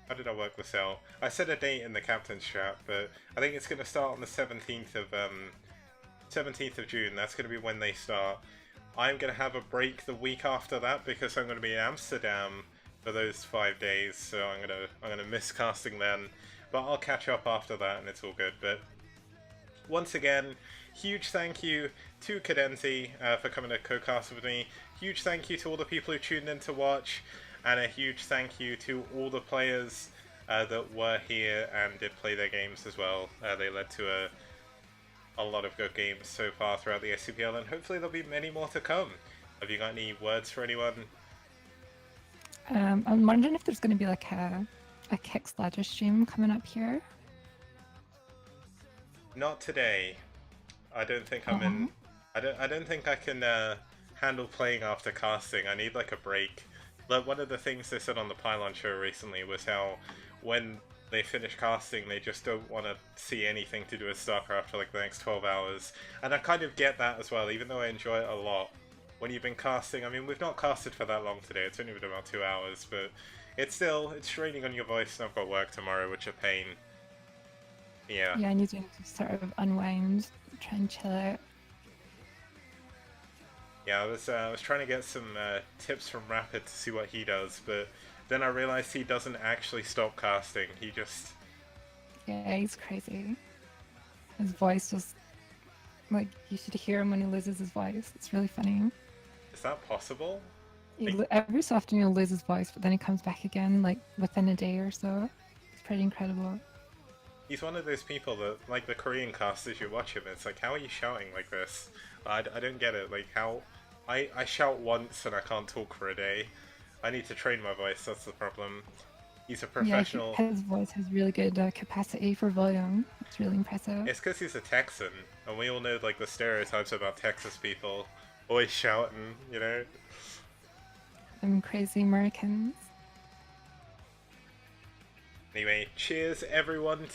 how did I work this out? I said a date in the captain's chat, but I think it's going to start on the 17th of June. That's going to be when they start. I'm going to have a break the week after that because I'm going to be in Amsterdam for those 5 days, so I'm gonna miss casting then, but I'll catch up after that and it's all good. But once again, huge thank you to Cadenzi for coming to co-cast with me. Huge thank you to all the people who tuned in to watch, and a huge thank you to all the players that were here and did play their games as well. They led to a lot of good games so far throughout the SCPL, and hopefully there'll be many more to come. Have you got any words for anyone?
I'm wondering if there's going to be like a Kicks ladder stream coming up here.
Not today. I don't think I'm in. I don't think I can handle playing after casting. I need like a break. Like one of the things they said on the Pylon show recently was how when they finish casting, they just don't want to see anything to do with StarCraft for like the next 12 hours. And I kind of get that as well, even though I enjoy it a lot. When you've been casting, I mean, we've not casted for that long today. It's only been about 2 hours, but it's straining on your voice, and I've got work tomorrow, which a pain. Yeah.
Yeah, and you need to sort of unwind, try and chill out.
Yeah, I was trying to get some tips from Rapid to see what he does, but then I realized he doesn't actually stop casting. He just...
Yeah, he's crazy. His voice just, like, you should hear him when he loses his voice. It's really funny.
Is that possible?
Every so often he'll lose his voice, but then he comes back again, like, within a day or so. It's pretty incredible.
He's one of those people that, like the Korean casters, you watch him, it's like, how are you shouting like this? I don't get it. Like, how... I shout once and I can't talk for a day. I need to train my voice, that's the problem. He's a professional.
Yeah, his voice has really good capacity for volume. It's really impressive.
It's because he's a Texan, and we all know like the stereotypes about Texas people. Always shouting, you know?
Them crazy Americans.
Anyway, cheers everyone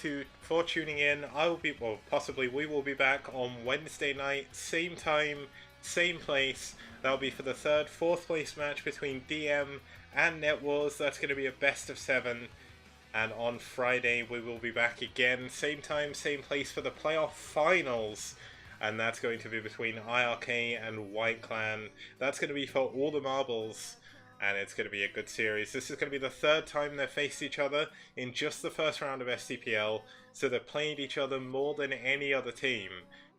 for tuning in. I will be, well, possibly we will be back on Wednesday night, same time, same place. That'll be for the third, fourth place match between DM and Net Wars. That's going to be a best of 7. And on Friday we will be back again, same time, same place for the playoff finals. And that's going to be between IRK and White Clan. That's going to be for all the marbles. And it's going to be a good series. This is going to be the third time they've faced each other in just the first round of STPL. So they've played each other more than any other team.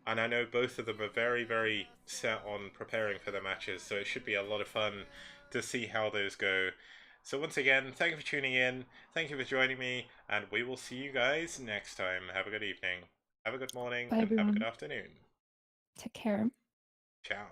And I know both of them are very, very set on preparing for their matches. So it should be a lot of fun to see how those go. So once again, thank you for tuning in. Thank you for joining me. And we will see you guys next time. Have a good evening. Have a good morning.
Bye,
and have a
everyone.
good afternoon.
Take care.
Ciao.